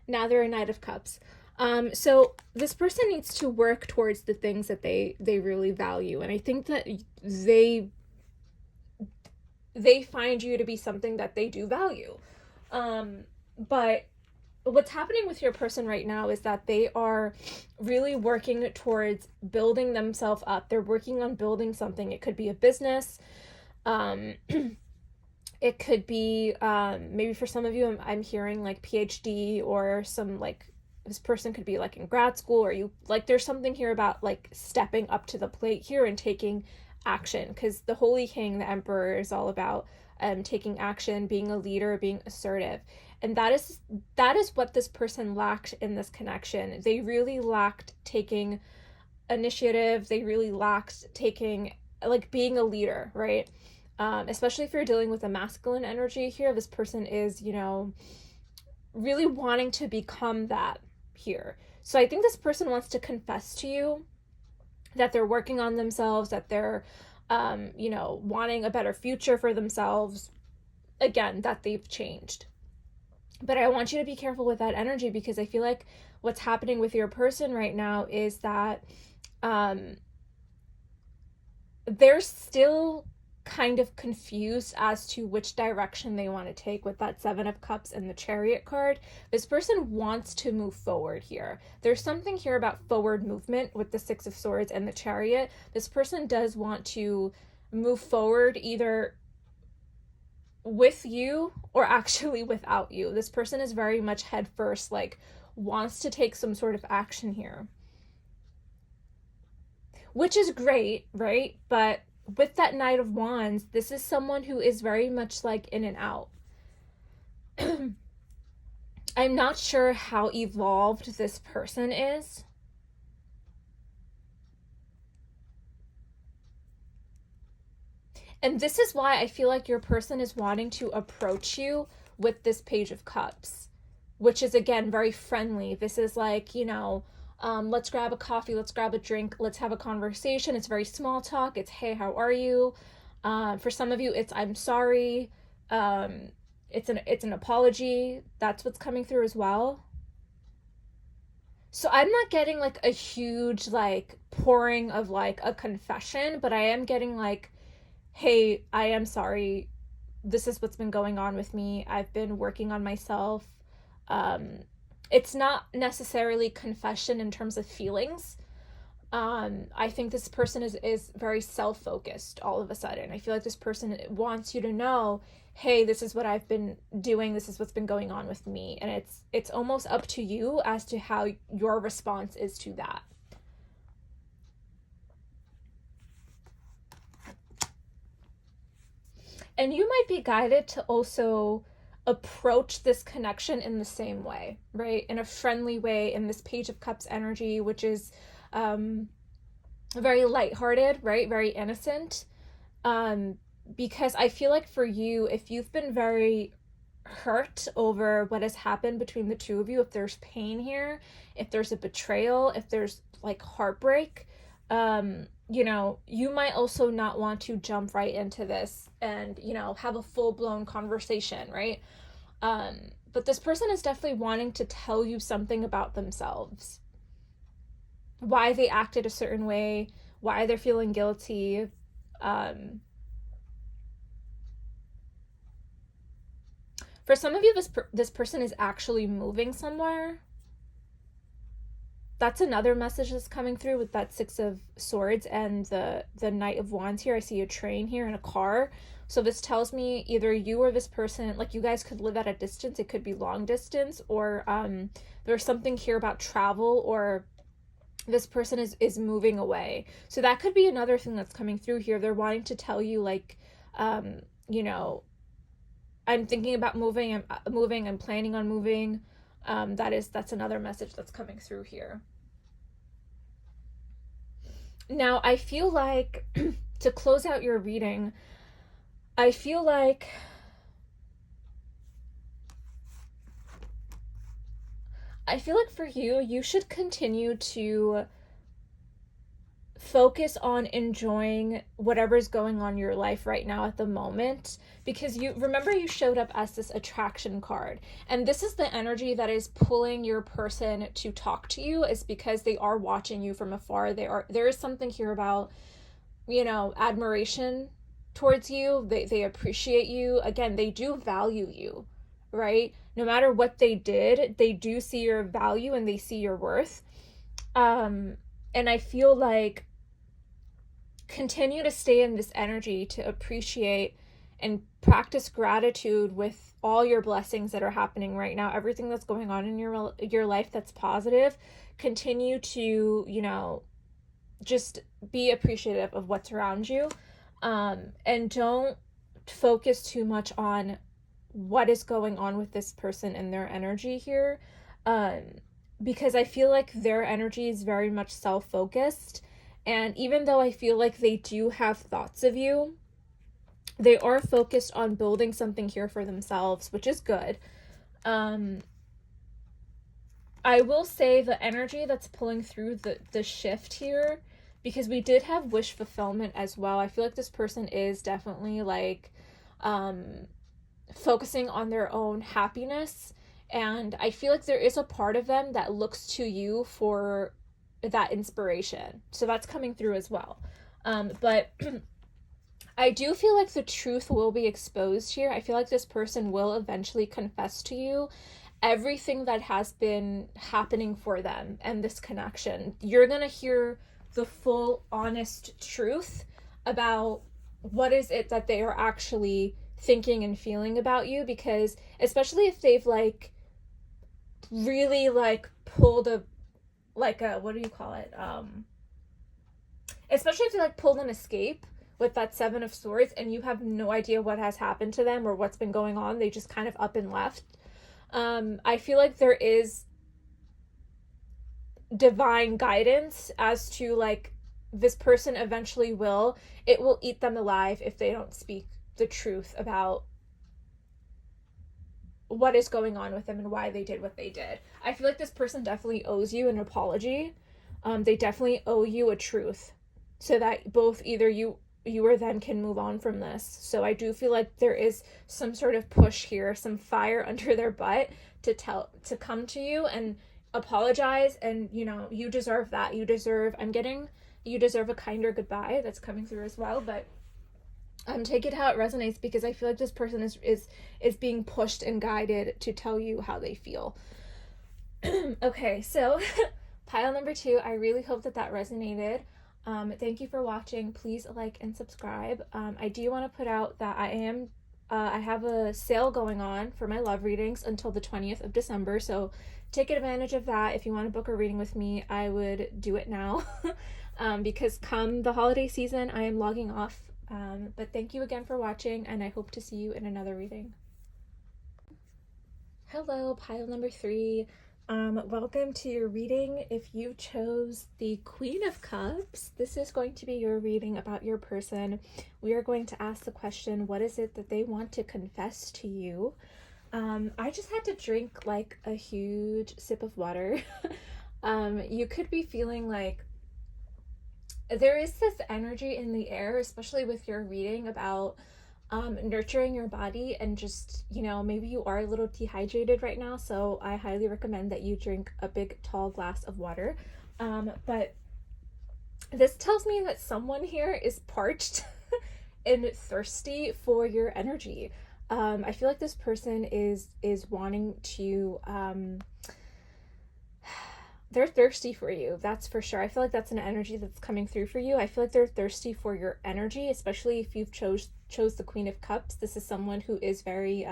S1: Now they're a Knight of Cups. So this person needs to work towards the things that they really value. And I think that they find you to be something that they do value. But what's happening with your person right now is that they are really working towards building themselves up. They're working on building something. It could be a business. Um, it could be maybe for some of you, I'm hearing like PhD, or some like this person could be like in grad school, or you like there's something here about like stepping up to the plate here and taking action, because the Holy King, the Emperor, is all about taking action, being a leader, being assertive. And that is what this person lacked in this connection. They really lacked taking initiative. They really lacked taking, like, being a leader, right? Especially if you're dealing with a masculine energy here, this person is, really wanting to become that here. So I think this person wants to confess to you that they're working on themselves, that they're, wanting a better future for themselves. Again, that they've changed. But I want you to be careful with that energy, because I feel like what's happening with your person right now is that they're still kind of confused as to which direction they want to take with that Seven of Cups and the Chariot card. This person wants to move forward here. There's something here about forward movement with the Six of Swords and the Chariot. This person does want to move forward either with you or actually without you. This person is very much head first, like wants to take some sort of action here. Which is great, right? But with that Knight of Wands, this is someone who is very much like in and out. I'm not sure how evolved this person is. And this is why I feel like your person is wanting to approach you with this Page of Cups, which is, again, very friendly. This is like, let's grab a coffee, let's grab a drink, let's have a conversation. It's very small talk. It's, hey, how are you? For some of you, it's, I'm sorry. It's an apology. That's what's coming through as well. So I'm not getting like a huge like pouring of like a confession, but I am getting like, hey, I am sorry. This is what's been going on with me. I've been working on myself. It's not necessarily confession in terms of feelings. I think this person is very self-focused all of a sudden. I feel like this person wants you to know, hey, this is what I've been doing. This is what's been going on with me. And it's almost up to you as to how your response is to that. And you might be guided to also approach this connection in the same way, right? In a friendly way, in this Page of Cups energy, which is very lighthearted, right? Very innocent. Because I feel like for you, if you've been very hurt over what has happened between the two of you, if there's pain here, if there's a betrayal, if there's like heartbreak, you might also not want to jump right into this and, have a full-blown conversation, right? But this person is definitely wanting to tell you something about themselves. Why they acted a certain way, why they're feeling guilty. For some of you, this person is actually moving somewhere. That's another message that's coming through with that Six of Swords and the Knight of Wands here. I see a train here and a car. So this tells me either you or this person, like you guys could live at a distance. It could be long distance, or there's something here about travel, or this person is moving away. So that could be another thing that's coming through here. They're wanting to tell you like, I'm thinking about moving, I'm planning on moving. That's another message that's coming through here. Now, I feel like to close out your reading, I feel like for you should continue to focus on enjoying whatever's going on in your life right now at the moment, because you showed up as this attraction card, and this is the energy that is pulling your person to talk to you, is because they are watching you from afar. There is something here about admiration towards you. They appreciate you. Again, they do value you, right? No matter what they did, they do see your value and they see your worth. And I feel like continue to stay in this energy to appreciate and practice gratitude with all your blessings that are happening right now, everything that's going on in your life that's positive. Continue to, just be appreciative of what's around you, and don't focus too much on what is going on with this person and their energy here, um, because I feel like their energy is very much self-focused, and even though I feel like they do have thoughts of you, they are focused on building something here for themselves, which is good. I will say the energy that's pulling through the shift here, because we did have wish fulfillment as well. I feel like this person is definitely like focusing on their own happiness, and I feel like there is a part of them that looks to you for that inspiration. So that's coming through as well. But I do feel like the truth will be exposed here. I feel like this person will eventually confess to you everything that has been happening for them and this connection. You're going to hear the full, honest truth about what is it that they are actually thinking and feeling about you, because especially if they've like really like pulled a what do you call it? Especially if they like pulled an escape with that Seven of Swords and you have no idea what has happened to them or what's been going on. They just kind of up and left. I feel like there is divine guidance as to like this person eventually it will eat them alive if they don't speak the truth about what is going on with them and why they did what they did. I feel like this person definitely owes you an apology. They definitely owe you a truth so that both either you or them can move on from this. So I do feel like there is some sort of push here, some fire under their butt to come to you and apologize, and you deserve that. You deserve a kinder goodbye. That's coming through as well. But take it how it resonates, because I feel like this person is being pushed and guided to tell you how they feel. Okay, so pile number 2, I really hope that resonated. Thank you for watching. Please like and subscribe. I do want to put out that I have a sale going on for my love readings until the 20th of December, so take advantage of that. If you want to book a reading with me, I would do it now. Because come the holiday season, I am logging off. But thank you again for watching, and I hope to see you in another reading. Hello, pile number 3. Welcome to your reading. If you chose the Queen of Cups, this is going to be your reading about your person. We are going to ask the question, what is it that they want to confess to you? I just had to drink like a huge sip of water. You could be feeling like there is this energy in the air, especially with your reading about nurturing your body, and just, maybe you are a little dehydrated right now, so I highly recommend that you drink a big tall glass of water. But this tells me that someone here is parched and thirsty for your energy. I feel like this person is wanting to they're thirsty for you, that's for sure. I feel like that's an energy that's coming through for you. I feel like they're thirsty for your energy, especially if you've chose the Queen of Cups. This is someone who is very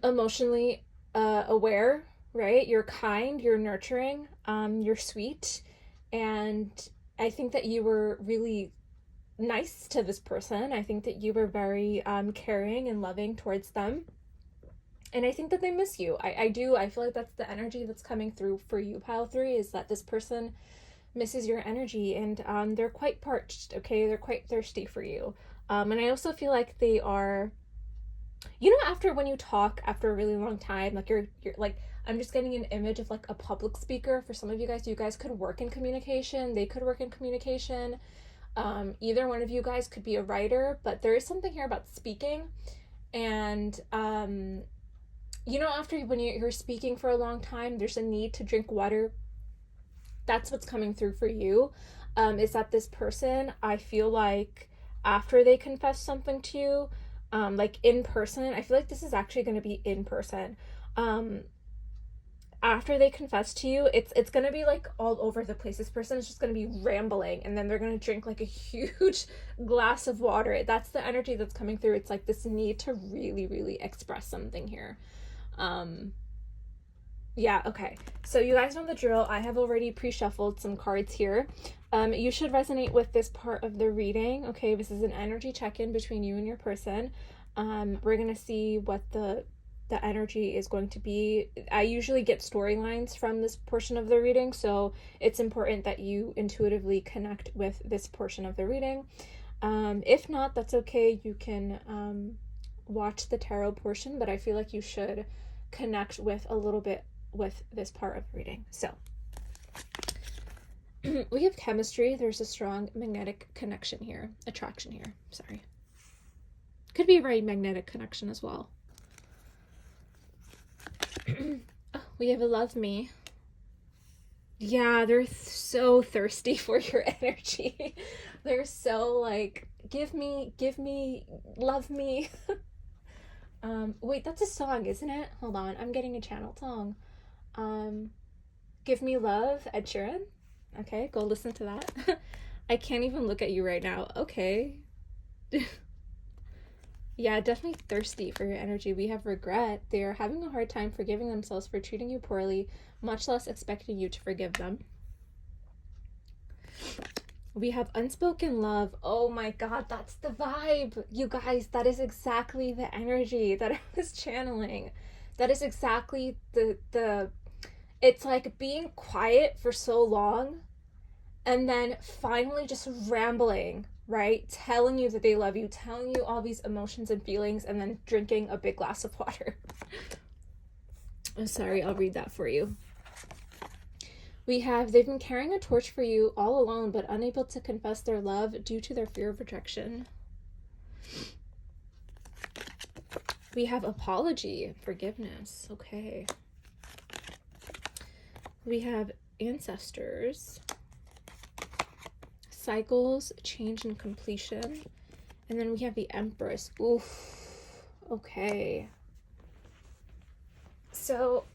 S1: emotionally aware, right? You're kind, you're nurturing, you're sweet, and I think that you were really nice to this person. I think that you were very caring and loving towards them. And I think that they miss you. I do. I feel like that's the energy that's coming through for you, pile 3, is that this person misses your energy, and they're quite parched, okay? They're quite thirsty for you. And I also feel like they are, after when you talk after a really long time, like you're like, I'm just getting an image of like a public speaker. For some of you guys could work in communication. They could work in communication. Either one of you guys could be a writer, but there is something here about speaking. And, after when you're speaking for a long time, there's a need to drink water. That's what's coming through for you. Is that this person, I feel like after they confess something to you, like in person. I feel like this is actually going to be in person. After they confess to you, it's gonna be like all over the place. This person is just gonna be rambling, and then they're gonna drink like a huge glass of water. That's the energy that's coming through. It's like this need to really, really express something here. Um, yeah, okay. So you guys know the drill. I have already pre-shuffled some cards here. You should resonate with this part of the reading. Okay, this is an energy check-in between you and your person. We're gonna see what the energy is going to be. I usually get storylines from this portion of the reading, so it's important that you intuitively connect with this portion of the reading. If not, that's okay. You can watch the tarot portion, but I feel like you should connect with a little bit with this part of the reading. So we have chemistry. There's a strong magnetic connection here. Attraction here. Sorry. Could be a very magnetic connection as well. Oh, we have a love me. Yeah, they're so thirsty for your energy. They're so like, give me, love me. Wait, that's a song, isn't it? Hold on, I'm getting a channel song. Give Me Love, Ed Sheeran. Okay, go listen to that. I can't even look at you right now. Okay. Yeah, definitely thirsty for your energy. We have regret. They are having a hard time forgiving themselves for treating you poorly, much less expecting you to forgive them. We have unspoken love. Oh my god, that's the vibe. You guys, that is exactly the energy that I was channeling. That is exactly the it's like being quiet for so long and then finally just rambling, right? Telling you that they love you, telling you all these emotions and feelings, and then drinking a big glass of water. I'm sorry, I'll read that for you. We have, they've been carrying a torch for you all alone, but unable to confess their love due to their fear of rejection. We have apology, forgiveness. Okay. We have ancestors, cycles, change and completion. And then we have the Empress. Oof. Okay. So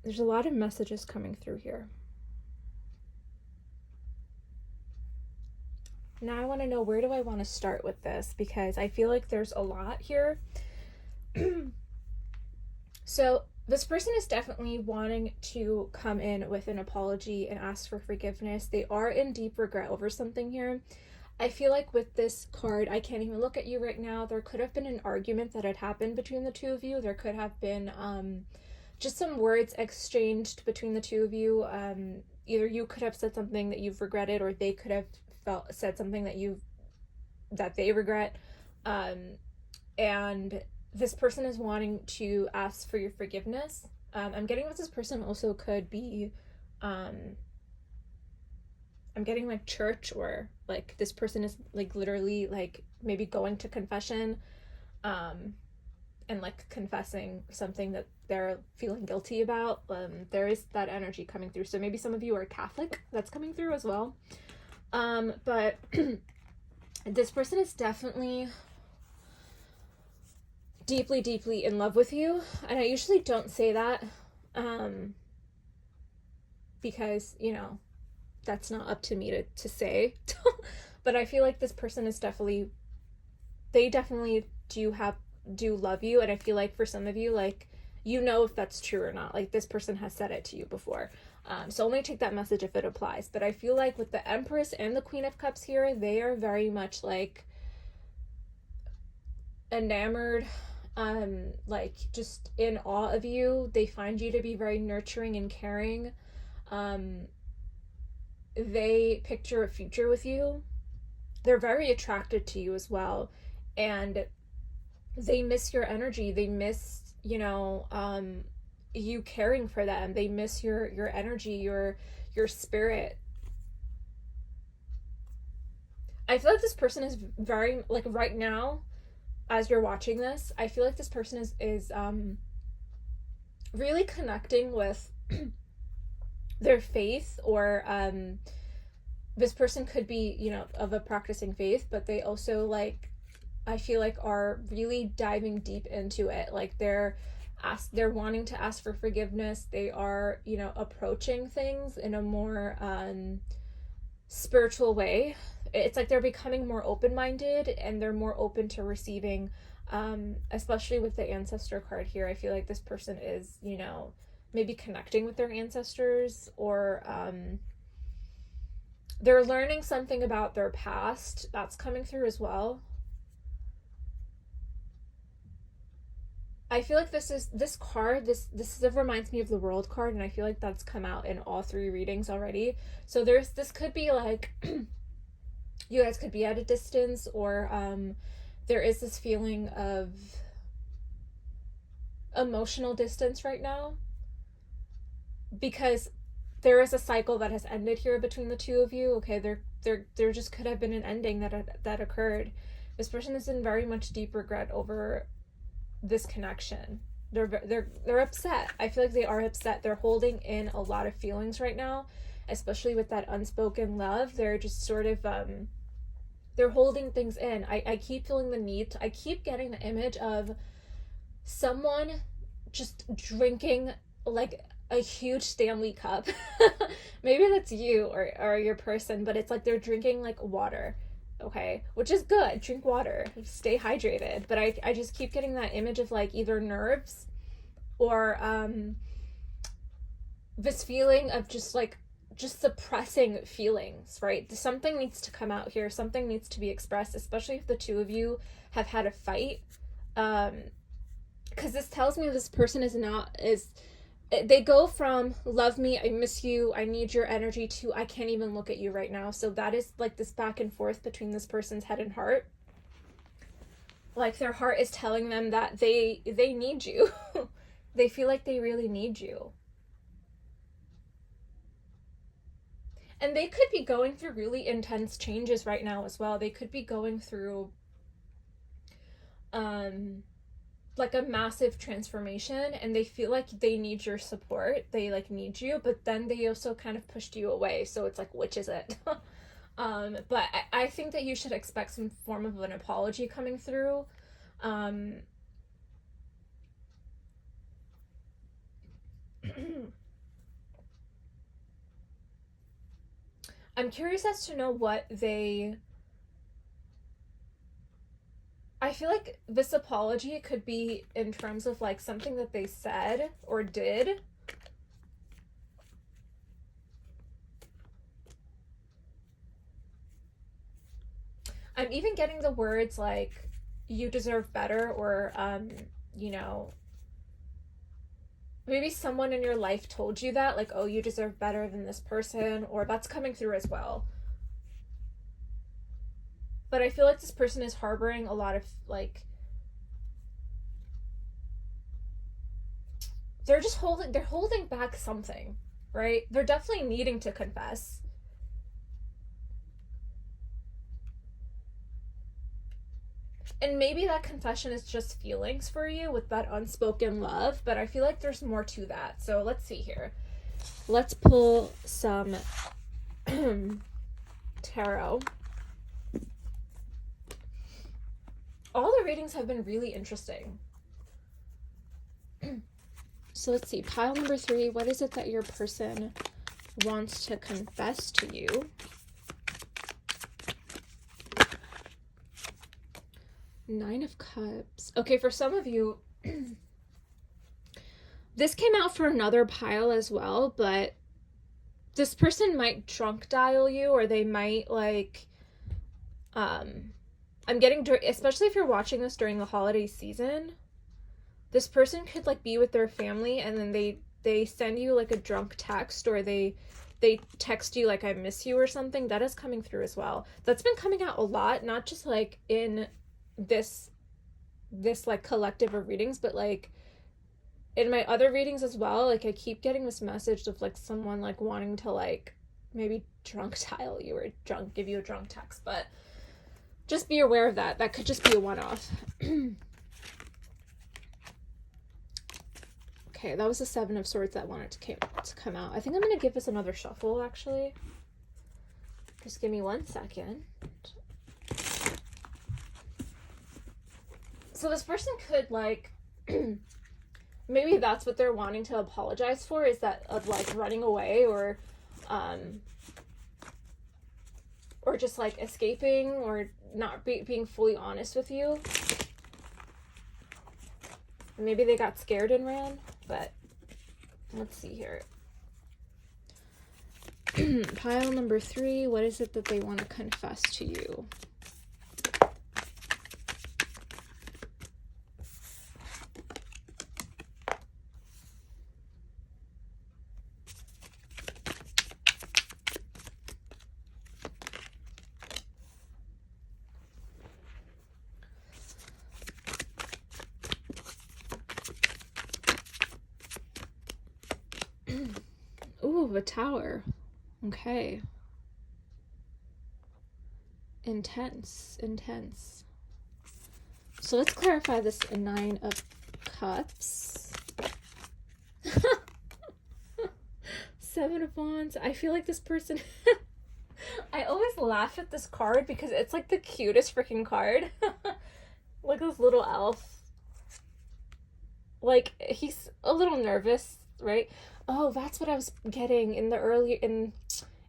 S1: there's a lot of messages coming through here. Now I want to know, where do I want to start with this? Because I feel like there's a lot here. So this person is definitely wanting to come in with an apology and ask for forgiveness. They are in deep regret over something here. I feel like with this card, I can't even look at you right now. There could have been an argument that had happened between the two of you. There could have been just some words exchanged between the two of you. Either you could have said something that you've regretted, or they could have said something that they regret. And this person is wanting to ask for your forgiveness. I'm getting that this person also could be, I'm getting like church, or like this person is like literally like maybe going to confession, and like confessing something that they're feeling guilty about. There is that energy coming through. So maybe some of you are Catholic, that's coming through as well. But this person is definitely deeply, deeply in love with you. And I usually don't say that, because, you know, that's not up to me to say. But I feel like this person is definitely, they definitely do love you. And I feel like for some of you, like, you know if that's true or not. Like, this person has said it to you before. So only take that message if it applies. But I feel like with the Empress and the Queen of Cups here, they are very much like enamored, like just in awe of you. They find you to be very nurturing and caring. They picture a future with you. They're very attracted to you as well. And they miss your energy. They miss, you know, you caring for them. They miss your energy, your spirit. I feel like this person is very, like, right now, as you're watching this, I feel like this person is really connecting with their faith, or this person could be, you know, of a practicing faith, but they also like, I feel like are really diving deep into it. Like they're wanting to ask for forgiveness. They are, you know, approaching things in a more spiritual way. It's like they're becoming more open-minded and they're more open to receiving, especially with the ancestor card here. I feel like this person is, you know, maybe connecting with their ancestors, or they're learning something about their past. That's coming through as well. I feel like this card, this reminds me of the World card, and I feel like that's come out in all three readings already. So this could be like you guys could be at a distance, or there is this feeling of emotional distance right now, because there is a cycle that has ended here between the two of you. Okay, there just could have been an ending that occurred. This person is in very much deep regret over this connection. They're upset. I feel like they are upset. They're holding in a lot of feelings right now, especially with that unspoken love. They're just sort of they're holding things in. I keep feeling the need I keep getting the image of someone just drinking like a huge Stanley cup. Maybe that's you or your person, but it's like they're drinking like water. Okay, which is good. Drink water, stay hydrated. But I just keep getting that image of like either nerves or this feeling of just suppressing feelings, right? Something needs to come out here. Something needs to be expressed, especially if the two of you have had a fight. Because this tells me this person they go from love me, I miss you, I need your energy, to I can't even look at you right now. So that is like this back and forth between this person's head and heart. Like their heart is telling them that they need you. They feel like they really need you. And they could be going through really intense changes right now as well. They could be going through like a massive transformation, and they feel like they need your support. They like need you, but then they also kind of pushed you away. So it's like, which is it? But I think that you should expect some form of an apology coming through. I'm curious as to know what I feel like this apology could be in terms of like something that they said or did. I'm even getting the words like you deserve better, or you know, maybe someone in your life told you that, like, oh, you deserve better than this person, or that's coming through as well. But I feel like this person is harboring a lot of like, they're holding back something, right? They're definitely needing to confess. And maybe that confession is just feelings for you with that unspoken love, but I feel like there's more to that. So let's see here. Let's pull some tarot. All the readings have been really interesting. So let's see. Pile number 3. What is it that your person wants to confess to you? Nine of Cups. Okay, for some of you, this came out for another pile as well, but this person might drunk dial you, or they might like, I'm getting, especially if you're watching this during the holiday season, this person could like be with their family and then they send you like a drunk text, or they text you like I miss you or something. That is coming through as well. That's been coming out a lot, not just like in this like collective of readings, but like in my other readings as well. Like I keep getting this message of like someone like wanting to like maybe drunk dial you or give you a drunk text, but just be aware of that. That could just be a one-off. Okay, that was the 7 of Swords that wanted to come out. I think I'm going to give this another shuffle, actually. Just give me 1 second. So this person could, like, maybe that's what they're wanting to apologize for, is that of, like, running away or just, like, escaping or not being fully honest with you. Maybe they got scared and ran, but let's see here. Pile number 3, what is it that they want to confess to you? Ooh, a Tower. Okay. Intense. So let's clarify this 9 of Cups. 7 of Wands. I feel like this person... I always laugh at this card because it's like the cutest freaking card. Like this little elf. Like, he's a little nervous, right? Oh, that's what I was getting in the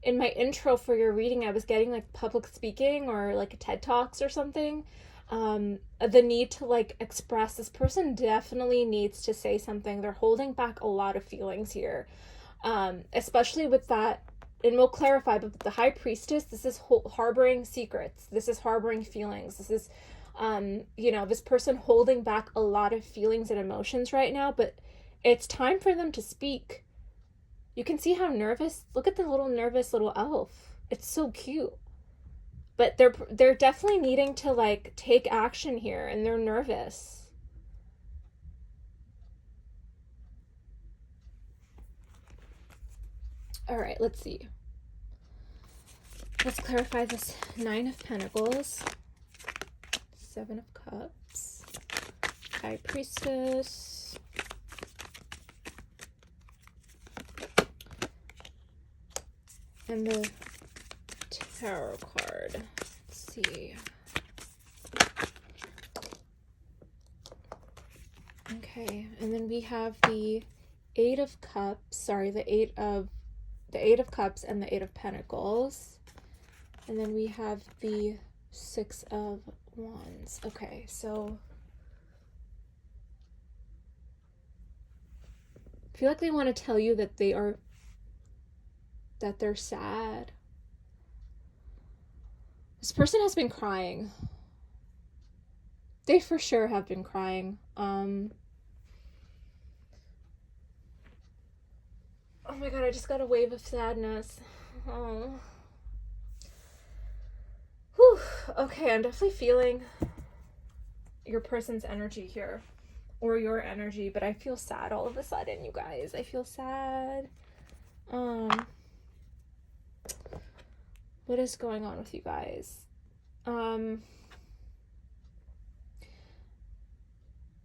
S1: in my intro for your reading. I was getting like public speaking or like a TED Talks or something. The need to like express. This person definitely needs to say something. They're holding back a lot of feelings here. Especially with that, and we'll clarify, but with the High Priestess, this is harboring secrets. This is harboring feelings. This is, this person holding back a lot of feelings and emotions right now, but it's time for them to speak. You can see how nervous. Look at the little nervous little elf. It's so cute. But they're definitely needing to like take action here, and they're nervous. All right, let's see. Let's clarify this 9 of Pentacles, 7 of Cups, High Priestess, and the Tarot card. Let's see. Okay, and then we have the 8 of Cups. Sorry, the 8 of Cups and the 8 of Pentacles. And then we have the 6 of Wands. Okay, so I feel like they want to tell you that they're sad. This person has been crying. They for sure have been crying. Oh my god, I just got a wave of sadness. Oh. Whew. Okay, I'm definitely feeling your person's energy here. Or your energy, but I feel sad all of a sudden, you guys. I feel sad. What is going on with you guys?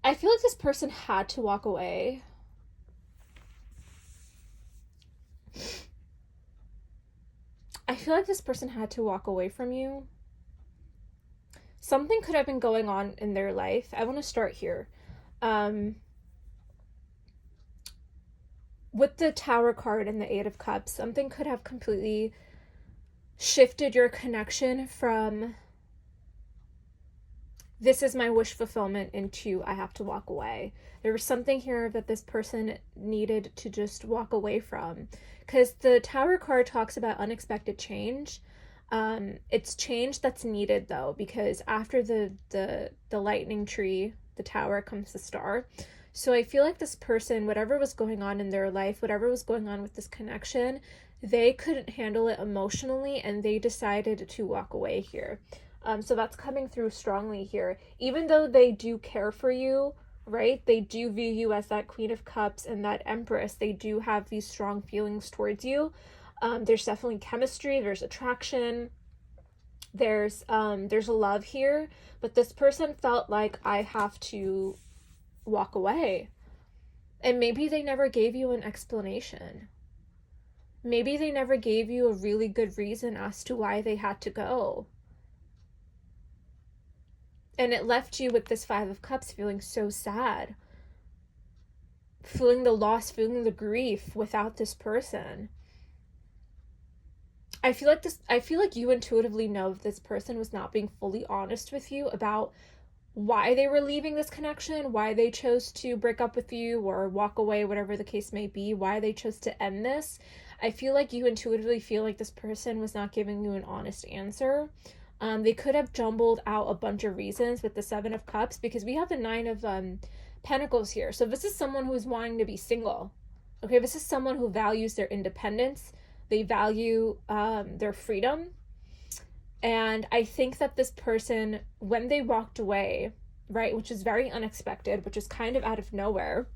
S1: I feel like this person had to walk away. I feel like this person had to walk away from you. Something could have been going on in their life. I want to start here. With the Tower card and the 8 of Cups, something could have completely shifted your connection from this is my wish fulfillment into I have to walk away. There was something here that this person needed to just walk away from, because the Tower card talks about unexpected change. It's change that's needed though, because after the lightning tree, the Tower, comes the star. So I feel like this person, whatever was going on in their life, whatever was going on with this connection, they couldn't handle it emotionally and they decided to walk away here. So that's coming through strongly here. Even though they do care for you, right? They do view you as that Queen of Cups and that Empress. They do have these strong feelings towards you. There's definitely chemistry. There's attraction. There's a love here. But this person felt like I have to walk away. And maybe they never gave you an explanation. Maybe they never gave you a really good reason as to why they had to go. And it left you with this Five of Cups feeling so sad, feeling the loss, feeling the grief without this person. I feel like you intuitively know that this person was not being fully honest with you about why they were leaving this connection, why they chose to break up with you or walk away, whatever the case may be, why they chose to end this. I feel like you intuitively feel like this person was not giving you an honest answer. They could have jumbled out a bunch of reasons with the Seven of Cups, because we have the Nine of Pentacles here. So this is someone who is wanting to be single. Okay, this is someone who values their independence. They value their freedom. And I think that this person, when they walked away, right, which is very unexpected, which is kind of out of nowhere,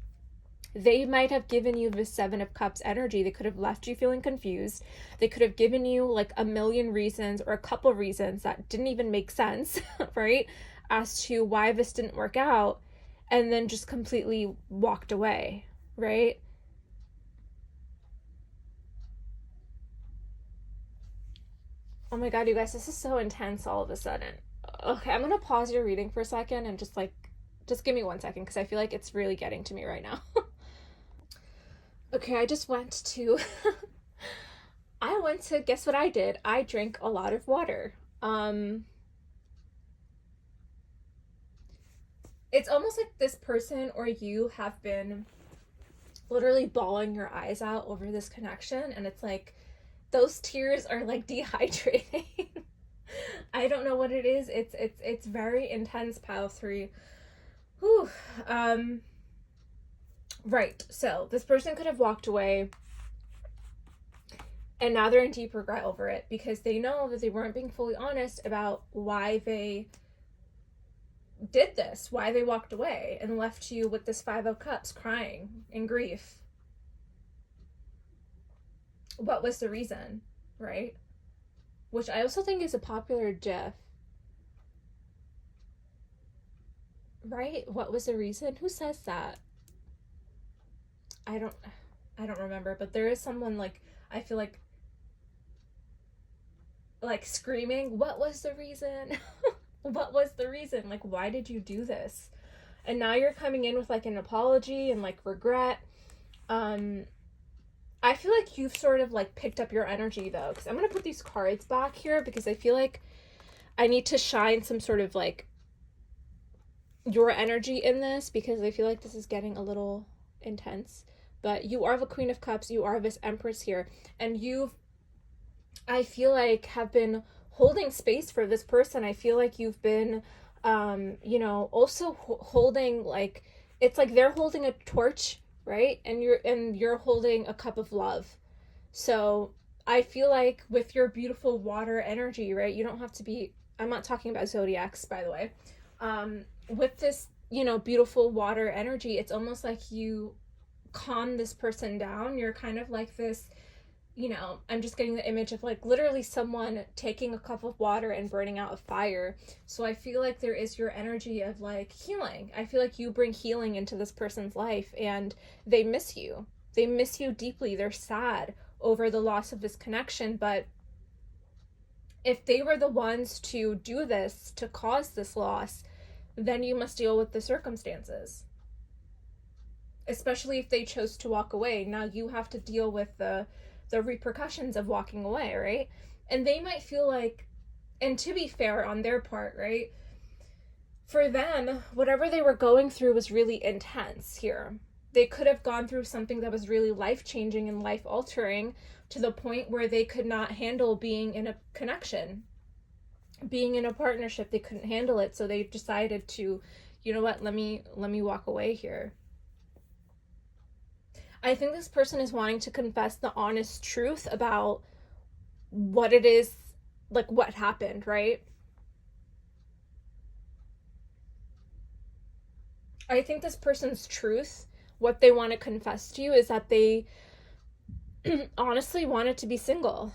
S1: they might have given you the Seven of Cups energy. They could have left you feeling confused. They could have given you like a million reasons or a couple reasons that didn't even make sense, right, as to why this didn't work out, and then just completely walked away, right? Oh my god, you guys, this is so intense all of a sudden. Okay, I'm gonna pause your reading for a second and just give me 1 second, because I feel like it's really getting to me right now. Okay, I just went to guess what I did? I drank a lot of water. It's almost like this person or you have been literally bawling your eyes out over this connection, and it's like those tears are like dehydrating. I don't know what it is. It's very intense, pile three. Whew. Right. So this person could have walked away, and now they're in deep regret over it because they know that they weren't being fully honest about why they did this, why they walked away and left you with this Five of Cups crying in grief. What was the reason, right? Which I also think is a popular GIF. Right? What was the reason? Who says that? I don't remember, but there is someone like I feel like screaming, "What was the reason?" What was the reason? Like, why did you do this? And now you're coming in with like an apology and like regret. I feel like you've sort of like picked up your energy though, because I'm gonna put these cards back here because I feel like I need to shine some sort of like your energy in this, because I feel like this is getting a little intense. But you are the Queen of Cups, you are this Empress here, and I feel like, have been holding space for this person. I feel like you've been, also holding, like, it's like they're holding a torch, right? And you're holding a cup of love. So I feel like with your beautiful water energy, right? You don't have to be. I'm not talking about zodiacs, by the way. With this, beautiful water energy, it's almost like you calm this person down. You're kind of like this, I'm just getting the image of like literally someone taking a cup of water and burning out a fire. So I feel like there is your energy of like healing. I feel like you bring healing into this person's life, and they miss you. They miss you deeply. They're sad over the loss of this connection, but if they were the ones to do this, to cause this loss, then you must deal with the circumstances. Especially if they chose to walk away. Now you have to deal with the repercussions of walking away, right? And they might feel like, and to be fair on their part, right? For them, whatever they were going through was really intense here. They could have gone through something that was really life-changing and life-altering to the point where they could not handle being in a connection, being in a partnership. They couldn't handle it, so they decided to, you know what, let me walk away here. I think this person is wanting to confess the honest truth about what it is, like what happened, right? I think this person's truth, what they want to confess to you, is that they honestly wanted to be single.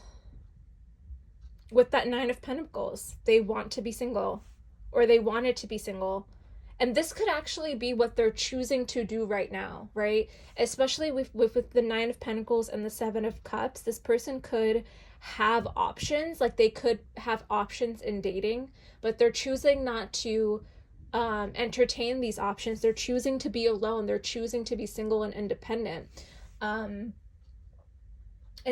S1: With that Nine of Pentacles, they want to be single, or they wanted to be single, And this could actually be what they're choosing to do right now, right? Especially with the Nine of Pentacles and the Seven of Cups, this person could have options, like they could have options in dating, but they're choosing not to entertain these options. They're choosing to be alone. They're choosing to be single and independent. And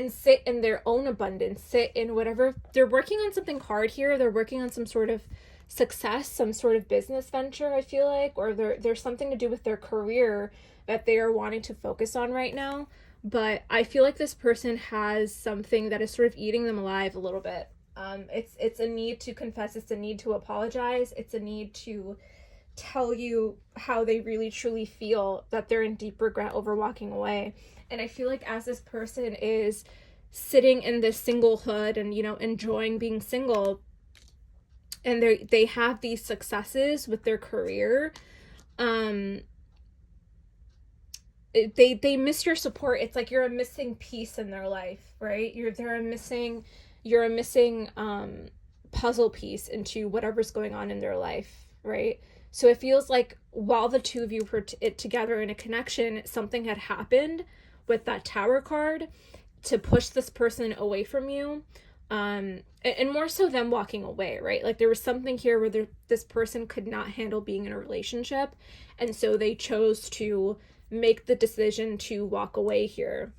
S1: sit in their own abundance, sit in whatever. They're working on something hard here. They're working on some sort of success, some sort of business venture, I feel like, or there's something to do with their career that they are wanting to focus on right now. But I feel like this person has something that is sort of eating them alive a little bit. It's a need to confess. It's a need to apologize. It's a need to tell you how they really truly feel, that they're in deep regret over walking away. And I feel like as this person is sitting in this singlehood and, you know, enjoying being single, and they have these successes with their career, they miss your support. It's like you're a missing piece in their life, right? You're a missing puzzle piece into whatever's going on in their life, right? So it feels like while the two of you were together in a connection, something had happened with that Tower card to push this person away from you. And more so them walking away, right? Like there was something here where this person could not handle being in a relationship. And so they chose to make the decision to walk away here.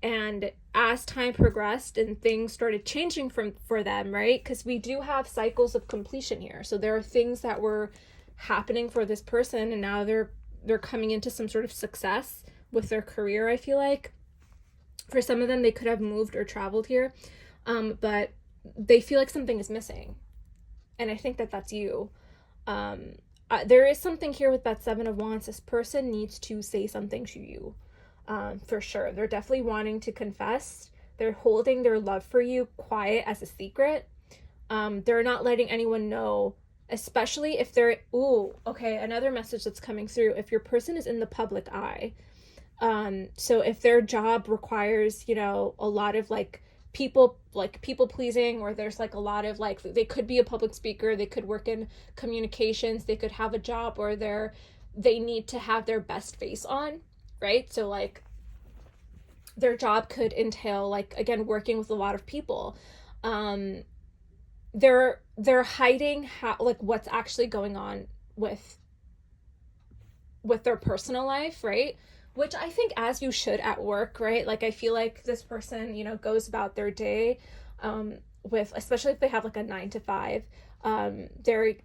S1: And as time progressed and things started changing for them, right? Because we do have cycles of completion here. So there are things that were happening for this person, and now they're coming into some sort of success with their career, I feel like. For some of them, they could have moved or traveled here, but they feel like something is missing. And I think that that's you. There is something here with that Seven of Wands. This person needs to say something to you, for sure. They're definitely wanting to confess. They're holding their love for you quiet as a secret. They're not letting anyone know, especially if they're, another message that's coming through. If your person is in the public eye, so if their job requires, you know, a lot of people pleasing, or there's a lot of they could be a public speaker, they could work in communications, they could have a job where they need to have their best face on, right? So their job could entail again working with a lot of people. They're hiding what's actually going on with their personal life, right? Which I think as you should at work, right? I feel like this person, you know, goes about their day with, especially if they have a 9-to-5,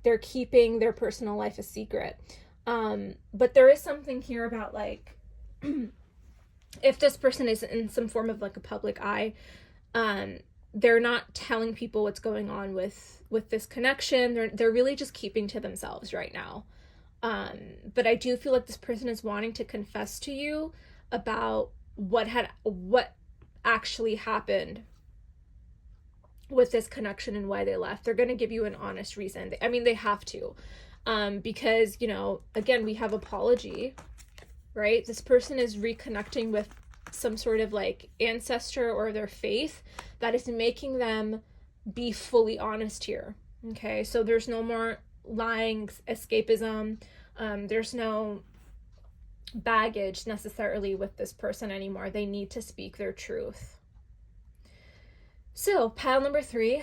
S1: they're keeping their personal life a secret. But there is something here about if this person is in some form of a public eye, they're not telling people what's going on with this connection. They're really just keeping to themselves right now. But I do feel like this person is wanting to confess to you about what actually happened with this connection and why they left. They're going to give you an honest reason. I mean, they have to, because, you know, again, we have apology, right? This person is reconnecting with some sort of ancestor or their faith that is making them be fully honest here. Okay. So there's no more lying, escapism. There's no baggage necessarily with this person anymore. They need to speak their truth. So pile number 3,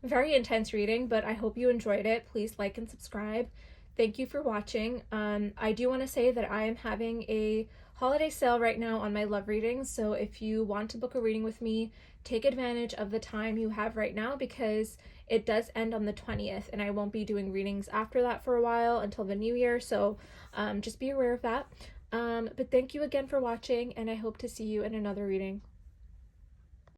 S1: very intense reading, but I hope you enjoyed it. Please like and subscribe. Thank you for watching. I do want to say that I am having a holiday sale right now on my love readings. So if you want to book a reading with me, take advantage of the time you have right now, because it does end on the 20th, and I won't be doing readings after that for a while until the new year. So just be aware of that. But thank you again for watching, and I hope to see you in another reading.